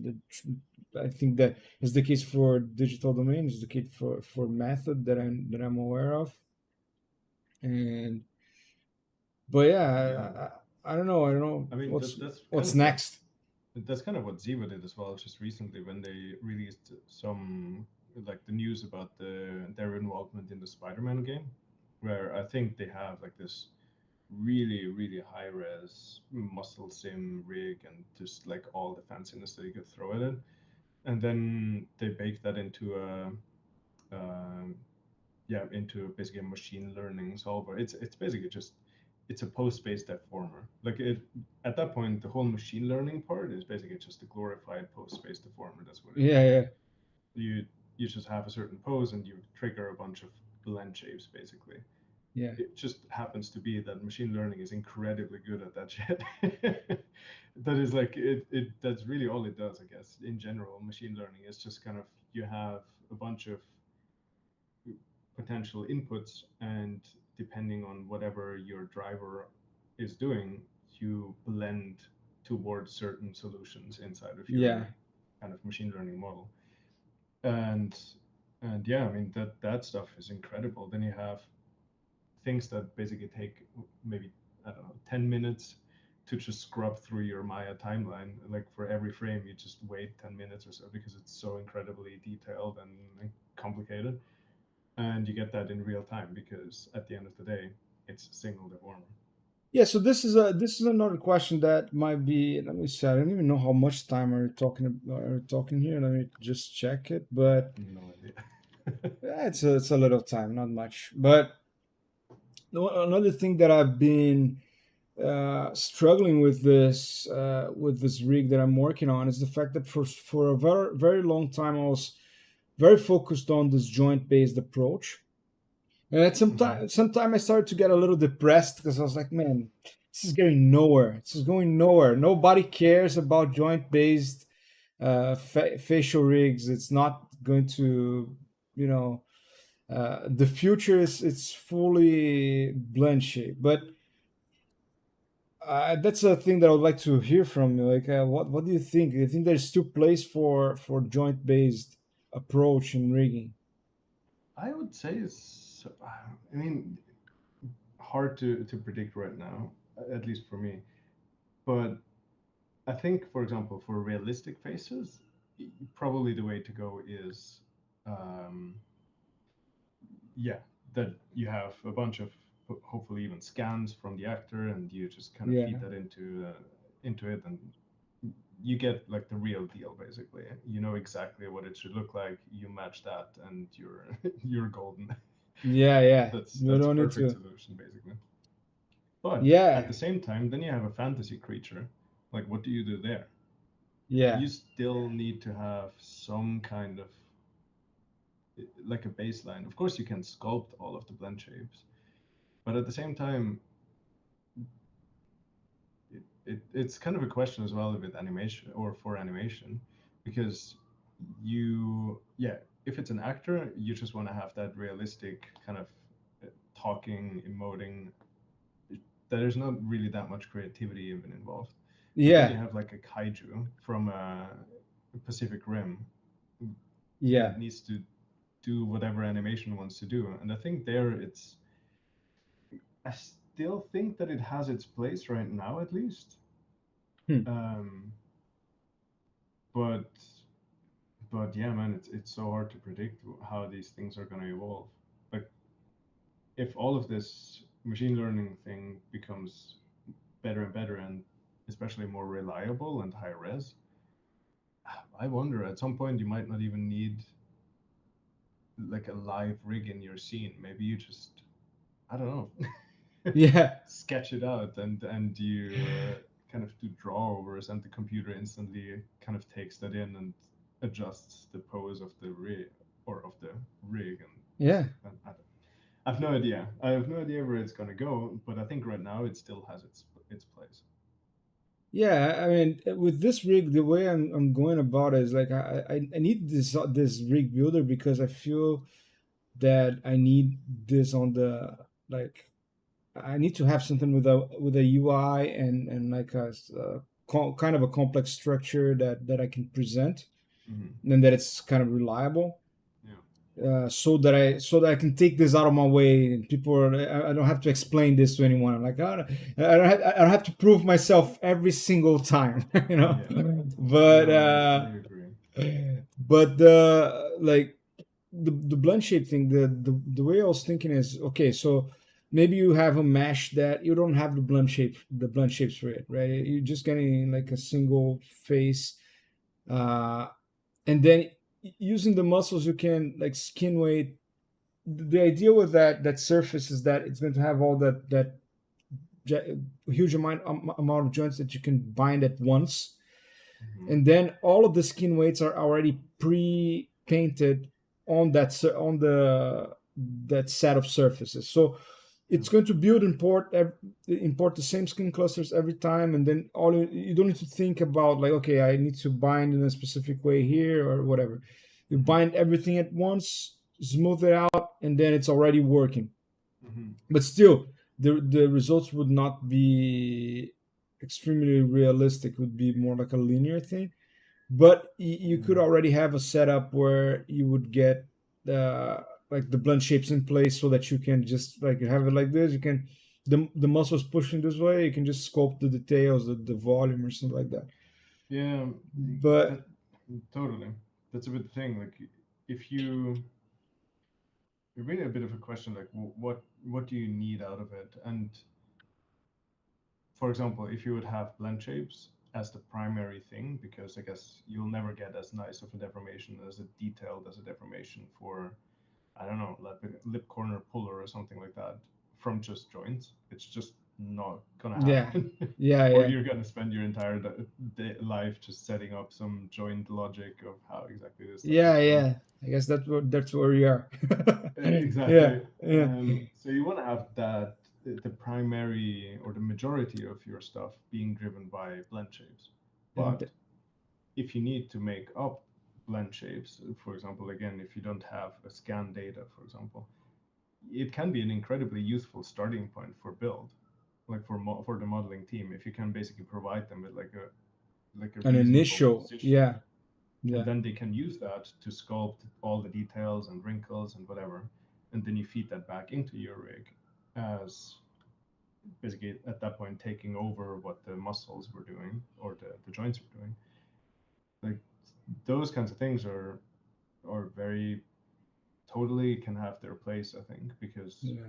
I think that is the case for digital domain, is the case for method that I'm aware of. And but Yeah. yeah, I don't know I mean that's kind what's of what next. Ziva did as well just recently when they released some like the news about their involvement in the Spider-Man game, where I think they have like this really high res muscle sim rig and just like all the fanciness that you could throw at it, and then they bake that into a um, yeah, into basically a machine learning solver. It's basically just it's a post-based deformer. Like it at that point, the whole machine learning part is basically just a glorified post-based deformer. That's what it Yeah, is. yeah, You you just have a certain pose and you trigger a bunch of blend shapes basically. yeah, It just happens to be that machine learning is incredibly good at that shit. That is like it that's really all it does, I guess. In general, machine learning is just kind of you have a bunch of potential inputs, and depending on whatever your driver is doing, you blend towards certain solutions inside of yeah. your kind of machine learning model. And and yeah, I mean that stuff is incredible. Then you have things that basically take maybe, I don't know, 10 minutes to just scrub through your Maya timeline. Like for every frame, you just wait 10 minutes or so because it's so incredibly detailed and complicated. And you get that in real time because at the end of the day, it's a single deformer. Yeah, so this is another question that might be. Let me see. I don't even know how much time are talking here. Let me just check it. But No idea. yeah, it's a little time, not much. But another thing that I've been struggling with this rig that I'm working on is the fact that for a very long time I was very focused on this joint based approach. And at Mhm. sometime I started to get a little depressed because I was like, man, this is getting nowhere. This is going nowhere. Nobody cares about joint based facial rigs. It's not going to, you know, the future is it's fully blend shape. But that's a thing that I would like to hear from you. Like, what do you think? Do you think there's still place for joint based approach in rigging? I would say it's, I mean, hard to predict right now, at least for me. But I think, for example, for realistic faces, probably the way to go is, um, yeah, that you have a bunch of hopefully even scans from the actor, and you just kind of Yeah, feed that into it, and you get like the real deal basically. You know exactly what it should look like. You match that, and you're you're golden. Yeah, yeah. You That's don't need perfect to. solution basically. But at Yeah, the same time, then you have a fantasy creature. Like, what do you do there? yeah, You still need to have some kind of like a baseline. Of course, you can sculpt all of the blend shapes, but at the same time, it's kind of a question as well with animation or for animation, because yeah, if it's an actor, you just want to have that realistic kind of talking, emoting. There's not really that much creativity even involved. But then you yeah, have like a kaiju from Pacific Rim, and yeah. it needs to do whatever animation wants to do. And I think there I still think that it has its place right now, at least. Hmm. Um, but yeah, man, it's so hard to predict how these things are going to evolve. Like, if all of this machine learning thing becomes better and better, and especially more reliable and high res, I wonder at some point you might not even need like a live rig in your scene. Maybe you just, I don't know, Yeah, sketch it out, and you kind of do drawovers, and the computer instantly kind of takes that in and adjusts the pose of the rig or of the rig and yeah, stuff. I have no idea. I have no idea where it's gonna go, but I think right now it still has its place. yeah. I mean, with this rig, the way I'm going about it is like I need this rig builder because I feel that I need this on the like I need to have something with a UI and like kind of a complex structure that I can present Hmm. and that it's kind of reliable. Yeah. So that I can take this out of my way. And people are, I don't have to explain this to anyone. I'm like, I don't have to prove myself every single time, you know. Yeah. But No, I agree. like the blend shape thing, the way I was thinking is okay. So maybe you have a mesh that you don't have the blend shapes for it, right? You're just getting like a single face, uh, and then using the muscles you can like skin weight. The idea with that surface is that it's going to have all that huge amount of joints that you can bind at once, Hmm. and then all of the skin weights are already pre-painted on on that set of surfaces. So Yeah. it's going to build import the same skin clusters every time, and then you don't need to think about like, okay, I need to bind in a specific way here or whatever. You Hmm. bind everything at once, smooth it out, and then it's already working. Hmm. But still, the results would not be extremely realistic. It would be more like a linear thing. But you could Yeah. already have a setup where you would get like the blend shapes in place so that you can just like have it like this. You can the muscles pushing this way. You can just sculpt the details, the volume or something like that. Yeah. But That totally. That's a bit the thing. Like, if you, it's really a bit of a question. Like, what do you need out of it? And for example, if you would have blend shapes as the primary thing, because I guess you'll never get as nice of a deformation as a detailed as a deformation for, I don't know, like a lip corner puller or something like that from just joints. It's just not gonna yeah, happen. yeah, Or yeah, you're gonna spend your entire life just setting up some joint logic of how exactly this stuff yeah, gets done. yeah. I guess that's where we are. Yeah, Exactly. yeah. So you want to have that the primary or the majority of your stuff being driven by blend shapes. And But if you need to make up blend shapes, for example, again, if you don't have a scan data, for example, it can be an incredibly useful starting point for build, like for the modeling team, if you can basically provide them with like a an reasonable initial, position, yeah, and yeah. then they can use that to sculpt all the details and wrinkles and whatever, and then you feed that back into your rig as basically at that point taking over what the muscles were doing or the joints were doing. Like, those kinds of things are very totally can have their place, I think, because Yeah.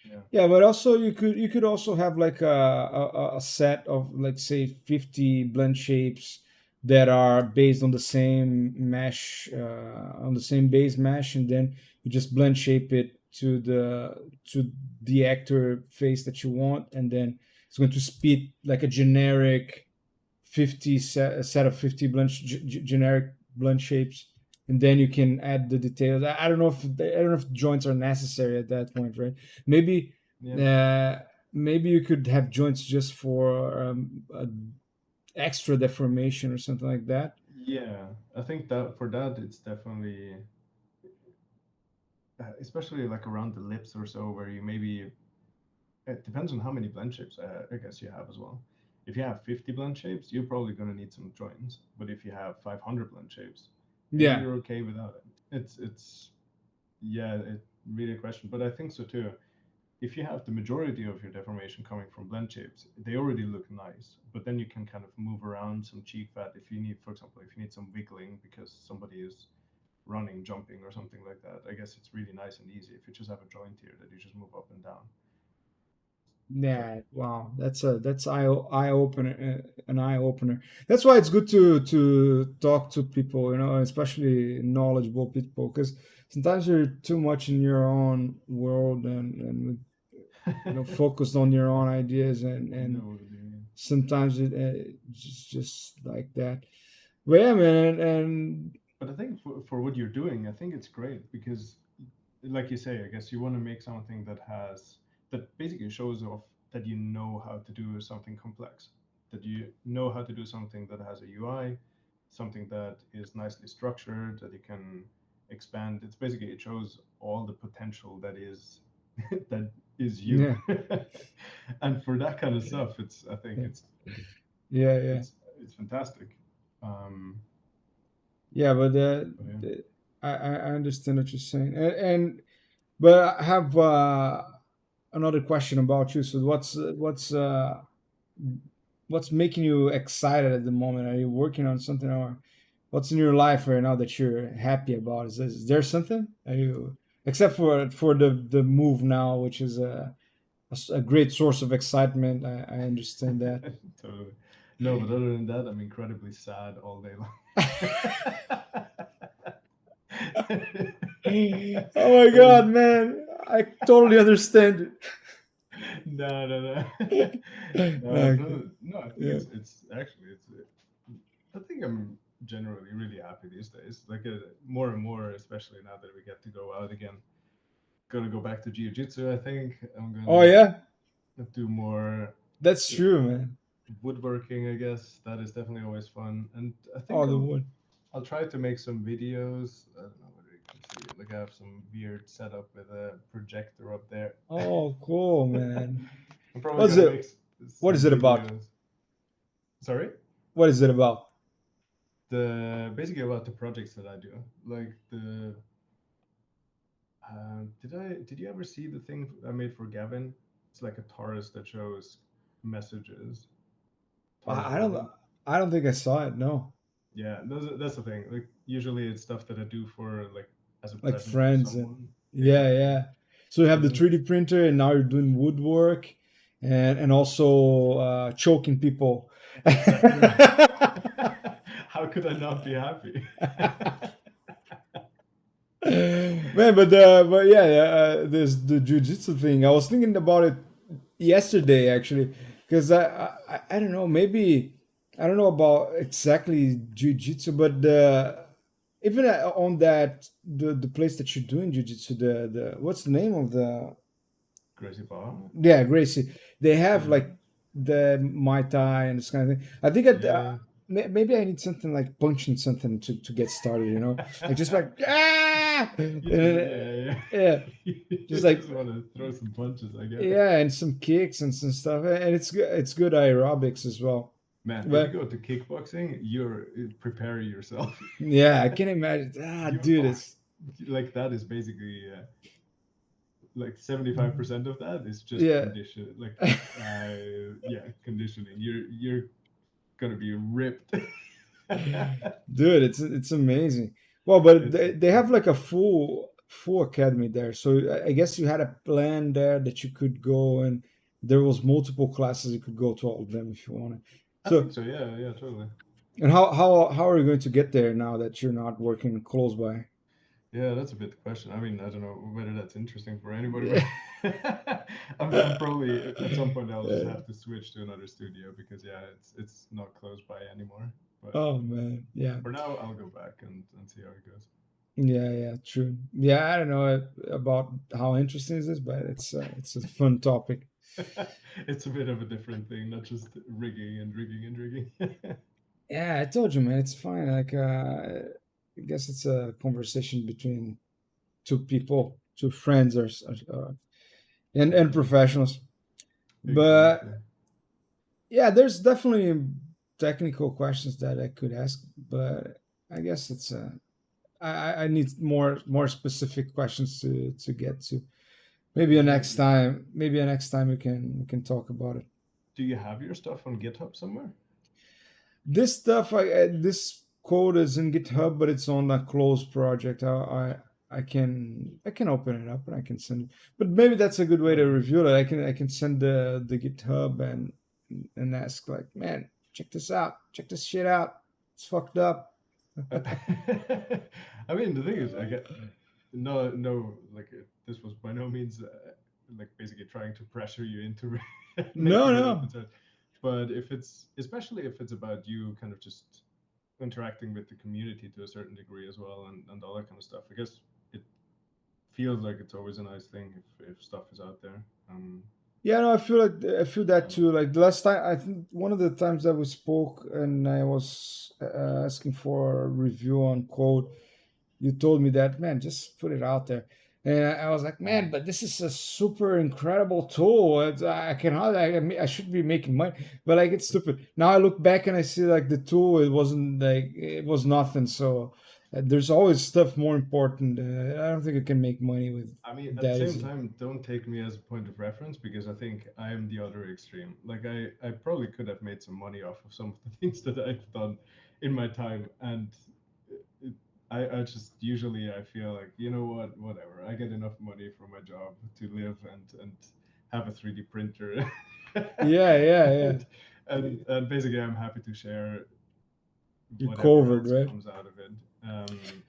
yeah. Yeah, but also you could also have like a set of like say 50 blend shapes that are based on the same mesh, on the same base mesh, and then you just blend shape it to the actor face that you want, and then it's going to spit like a generic 50 set, a set of 50 generic blend shapes, and then you can add the details. I don't know if joints are necessary at that point, right? Maybe Yeah. uh, maybe you could have joints just for extra deformation or something like that. Yeah, I think that for that it's definitely, especially like around the lips or so, where you maybe, it depends on how many blend shapes I guess you have as well. If you have 50 blend shapes, you're probably going to need some joints. But if you have 500 blend shapes, maybe Yeah, you're okay without it. It's yeah, it really a question, but I think so too. If you have the majority of your deformation coming from blend shapes, they already look nice, but then you can kind of move around some cheek fat if you need, for example, if you need some wiggling because somebody is running, jumping, or something like that. I guess it's really nice and easy if you just have a joint here that you just move up and down. But yeah. Wow, that's eye opener, an eye opener. That's why it's good to talk to people, especially knowledgeable people, because sometimes you're too much in your own world and focused on your own ideas, and no, what do you mean? sometimes it's just like that. But yeah, man, and But I think for what you're doing, I think it's great because, like you say, I guess you want to make something that has, that basically shows off that you know how to do something complex, that you know how to do something that has a UI, something that is nicely structured, that you can expand. It's basically, it shows all the potential that is that is you. yeah, And for that kind of stuff, it's, I think yeah, yeah, yeah. it's fantastic. Um, Yeah, but but yeah. I understand what you're saying, and but I have another question about you. So what's making you excited at the moment? Are you working on something, or what's in your life right now that you're happy about? Is there something? Are you, except for the move now, which is a great source of excitement. I understand that. Totally. No, but other than that, I'm incredibly sad all day long. Oh my god, And man! I totally understand no, no, no, it. no, Okay. no, no. I think Yeah. it's actually it's. I think I'm generally really happy these days. Like more and more, especially now that we get to go out again. Gonna go back to jiu-jitsu. I think I'm Oh gonna yeah, do more that's true, man. woodworking. I guess that is definitely always fun, and I think Oh, the wood. I'll try to make some videos. I don't know whether you can see it. Like I have some weird setup with a projector up there. Oh, cool, man. I'm probably What's gonna it? make What some is it about? videos. Sorry? What is it about? The basically about the projects that I do. Like did you ever see the thing I made for Gavin? It's like a Taurus that shows messages. Taurus I don't. Island. I don't think I saw it. No, Yeah, that's the thing. Like usually it's stuff that I do for like as a like present for friends and someone. yeah, Exactly. yeah. So you have the So 3D printer, and now you're doing woodwork, and also choking people. how could I not be happy? Man, but yeah, there's the jujitsu thing. I was thinking about it yesterday actually, because I don't know, maybe I don't know about exactly jujitsu, but even on that the place that you're doing jujitsu, the what's the name of the, Crazy bar. yeah, Gracie, they have Yeah. like the Muay Thai and this kind of thing. I think Yeah. maybe I need something like punching something to get started, like just like ah, You just yeah, yeah, yeah. You just like just want to throw some punches, I get it. yeah, and some kicks and some stuff, and it's good aerobics as well. Man, if you But go to kickboxing, you're prepare yourself. yeah, I can imagine. You Dude, are it's like that is basically like 75% of that is just yeah. condition like yeah, conditioning. You're gonna be ripped. Dude, it's amazing. Well, but they It's have like a full academy there, so I guess you had a plan there that you could go, and there was multiple classes you could go to all of them if you wanted. I think So so, yeah, yeah, totally. And how are you going to get there now that you're not working close by? Yeah, that's a bit the question. I mean, I don't know whether that's interesting for anybody, but I'm probably at some point I'll just have to switch to another studio because yeah, it's not close by anymore. But Oh man, yeah, for now, I'll go back and see how it goes. yeah, yeah, true. Yeah, I don't know about how interesting is this, but it's a fun topic. It's a bit of a different thing, not just rigging and rigging and rigging. Yeah, I told you, man, it's fine. Like, I guess it's a conversation between two people, two friends, and professionals. Exactly. But yeah, there's definitely technical questions that I could ask, but I guess I need more specific questions to get to. Maybe a next Do time. Maybe a next time we can talk about it. do you have your stuff on GitHub somewhere? This stuff, this code is in GitHub, but it's on a closed project. I can open it up and I can send it. But maybe that's a good way Oh, to okay. review it. I can send the GitHub and ask like, man, check this out, check this shit out. It's fucked up. Uh, I mean, the thing is, I get no, like this was by no means like basically trying to pressure you into No, making it no. open source. But if it's especially if it's about you kind of just interacting with the community to a certain degree as well and all that kind of stuff, I guess it feels like it's always a nice thing if stuff is out there. Yeah, no, I feel that So too. Like the last time, I think one of the times that we spoke and I was asking for a review on code, you told me that, man, just put it out there. And I was like, man, but this is a super incredible tool. I can hardly, I should be making money, but like it's stupid. Now I look back and I see like the tool, it wasn't like it was nothing. So there's always stuff more important. I don't think I can make money with I mean, at the that same easily. time, don't take me as a point of reference because I think I am the other extreme. Like I probably could have made some money off of some of the things that I've done in my time, and it, I just usually I feel like you know what, whatever. I get enough money from my job to live and have a 3D printer, Yeah, yeah, yeah. and and basically I'm happy to share You're whatever covered, else right? comes out of it. Um,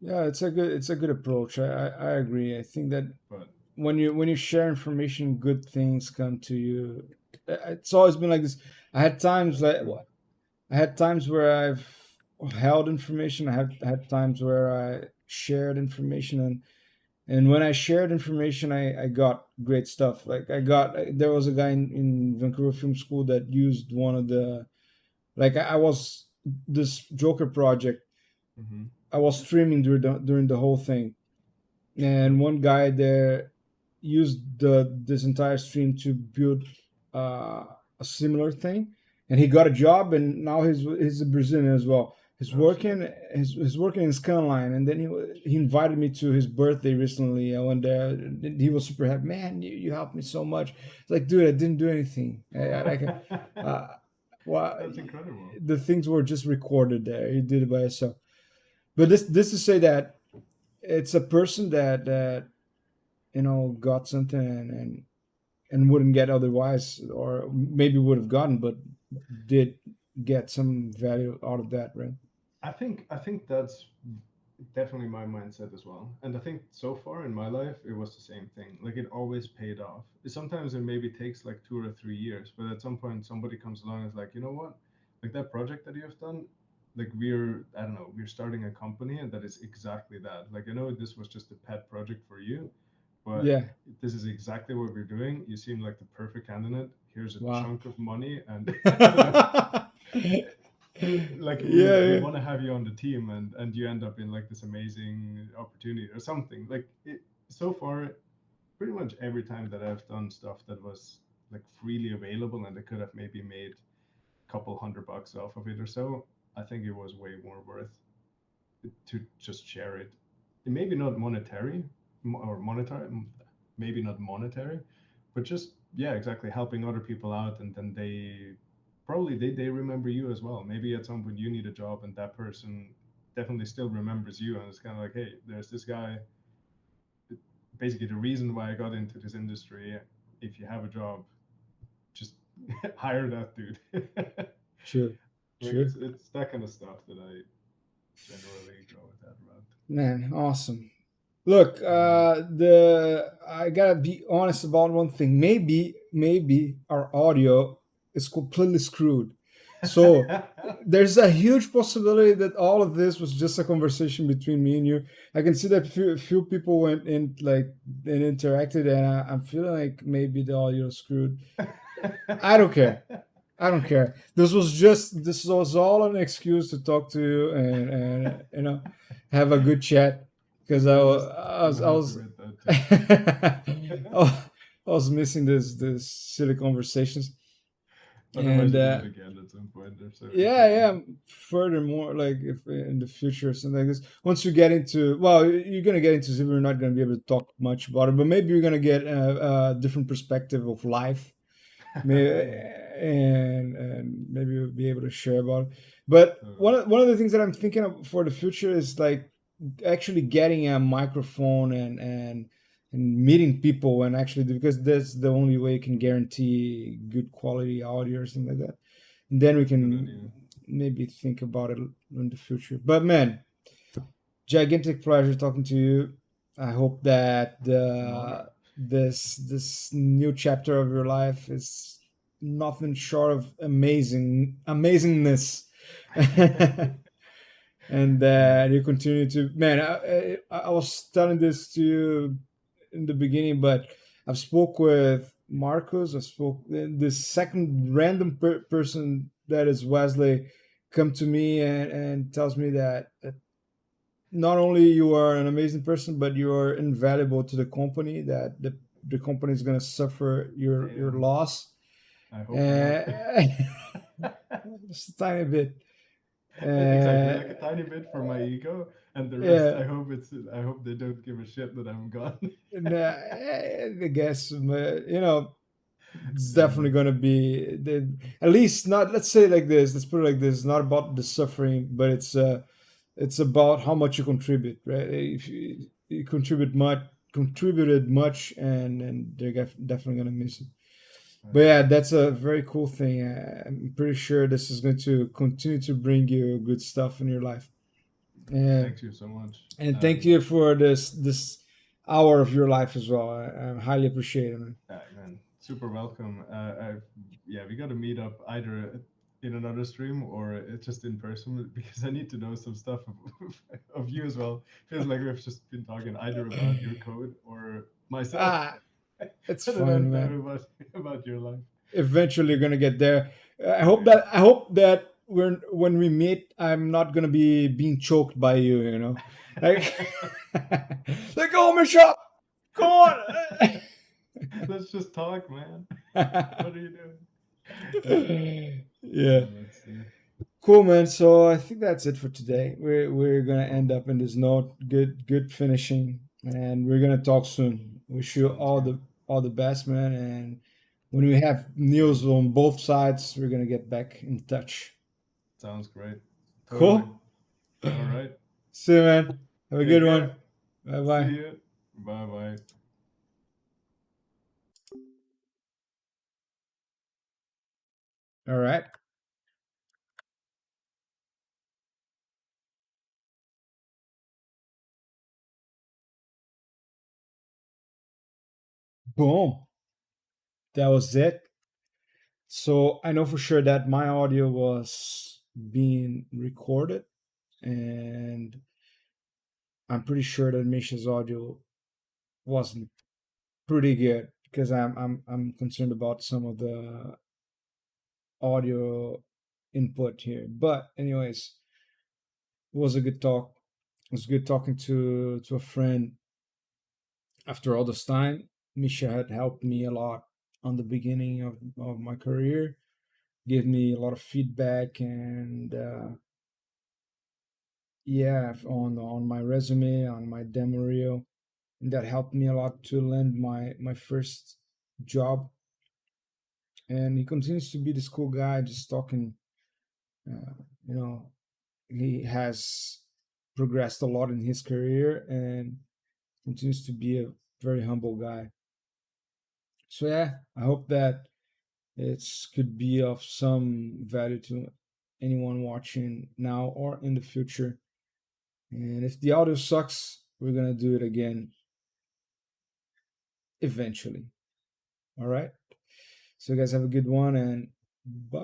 Yeah, it's a good approach. I agree. I think that but when you share information, good things come to you. It's always been like this. I had times like I had times where I've held information. I had times where I shared information, and when I shared information, I got great stuff. Like there was a guy in Vancouver Film School that used one of the like I was this Joker project. mhm, I was streaming during the whole thing, and sure. one guy there used this entire stream to build a similar thing, and he got a job, and now he's a Brazilian as well. He's Oh shit. working he's working in Scanline, and then he invited me to his birthday recently. I went there. And he was super happy. Man, you helped me so much. It's like, dude, I didn't do anything. Uh, well, That's incredible. the things were just recorded there. He did it by himself. But this to say that it's a person that got something and wouldn't get otherwise, or maybe would have gotten, but did get some value out of that, right? I think that's definitely my mindset as well. And I think so far in my life it was the same thing. Like it always paid off. Sometimes it maybe takes like 2 or 3 years, but at some point somebody comes along and is like, you know what? Like that project that you've done, like I don't know, we're starting a company and that is exactly that. Like I know this was just a pet project for you, but Yeah. this is exactly what we're doing. You seem like the perfect candidate. Here's a Wow. chunk of money and I don't know, Yeah, like we yeah. want to have you on the team and you end up in like this amazing opportunity or something like it so far pretty much every time that I've done stuff that was like freely available and I could have maybe made a couple $100 off of it or so, I think it was way more worth to just share it. And maybe not monetary or monetary, maybe not monetary, but just yeah, exactly helping other people out, and then they probably they remember you as well. Maybe at some point you need a job, and that person definitely still remembers you, and it's kind of like, hey, there's this guy. Basically, the reason why I got into this industry. If you have a job, just hire that dude. Sure. Like True. it's that kind of stuff that I generally go with that route. Man, awesome. Look, Mm. the I gotta be honest about one thing. Maybe our audio is completely screwed. So there's a huge possibility that all of this was just a conversation between me and you. I can see that few people went in like and interacted, and I'm feeling like maybe the audio is screwed. I don't care. I don't care. This was all an excuse to talk to you and have a good chat because To be honest, I'm I happy was with that too. I was missing this silly conversations Otherwise, and we do it again at some point or so if we yeah, can. yeah. Furthermore, like if in the future or something like this, once you get into you're gonna get into Zip, we're not gonna be able to talk much about it, but maybe you're gonna get a different perspective of life may, Yeah, and maybe we'll be able to share about it. But totally. one of the things that I'm thinking of for the future is like actually getting a microphone and meeting people and actually because that's the only way you can guarantee good quality audio or something like that. And then we That's a good can idea. maybe think about it in the future. But man, gigantic pleasure talking to you. I hope that It's an honor. this new chapter of your life is nothing short of amazingness, and Yeah. that you continue to man. I was telling this to you in the beginning, but I've spoke with Marcos. I spoke this second random person that is Wesley come to me and tells me that not only you are an amazing person, but you are invaluable to the company. That the company is going to suffer your Damn. loss, I hope not. uh, just a tiny bit. Exactly, Uh, like a tiny bit for my ego, and the rest. yeah, I hope they don't give a shit that I'm gone. I guess it's Yeah, definitely going to be at least not. Let's say like this. Let's put it like this. It's not about the suffering, but it's about how much you contribute, right? If you contributed much, and they're definitely gonna miss it. But yeah, totally. that's a very cool thing. I'm pretty sure this is going to continue to bring you good stuff in your life. And Thank you so much. thank you for this hour of your life as well. I highly appreciate it, man. Man, super welcome. Yeah, we got to meet up either in another stream or just in person because I need to know some stuff of you as well. Feels like we've just been talking either about your code or myself. Ah, it's I don't fine, know man. about your life. Eventually you're gonna get there. Yeah. I hope that when we meet, I'm not gonna be being choked by you. Like like oh Misha, go on. Let's just talk, man. What are you doing? Yeah, Let's see. cool, man. So I think that's it for today. We're gonna end up in this note. Good finishing, and we're gonna talk soon. Wish you Sounds good. all the best, man. And when we have news on both sides, we're gonna get back in touch. Sounds great. Totally. Cool. All right. See you, man. Have a Take good one. care. Bye See bye. you. Bye bye. All right. Boom. That was it. So I know for sure that my audio was being recorded, and I'm pretty sure that Misha's audio wasn't pretty good because I'm concerned about some of the audio input here. But anyways, it was a good talk. It was good talking to a friend after all this time. Misha had helped me a lot on the beginning of my career, gave me a lot of feedback and yeah, on my resume, on my demo reel, and that helped me a lot to land my first job. And he continues to be this cool guy, just talking. Uh, you know, he has progressed a lot in his career and continues to be a very humble guy. So yeah, I hope that it could be of some value anyone watching now or in the future. And if the audio sucks, we're gonna do it again eventually. All right. So you guys have a good one, and bye.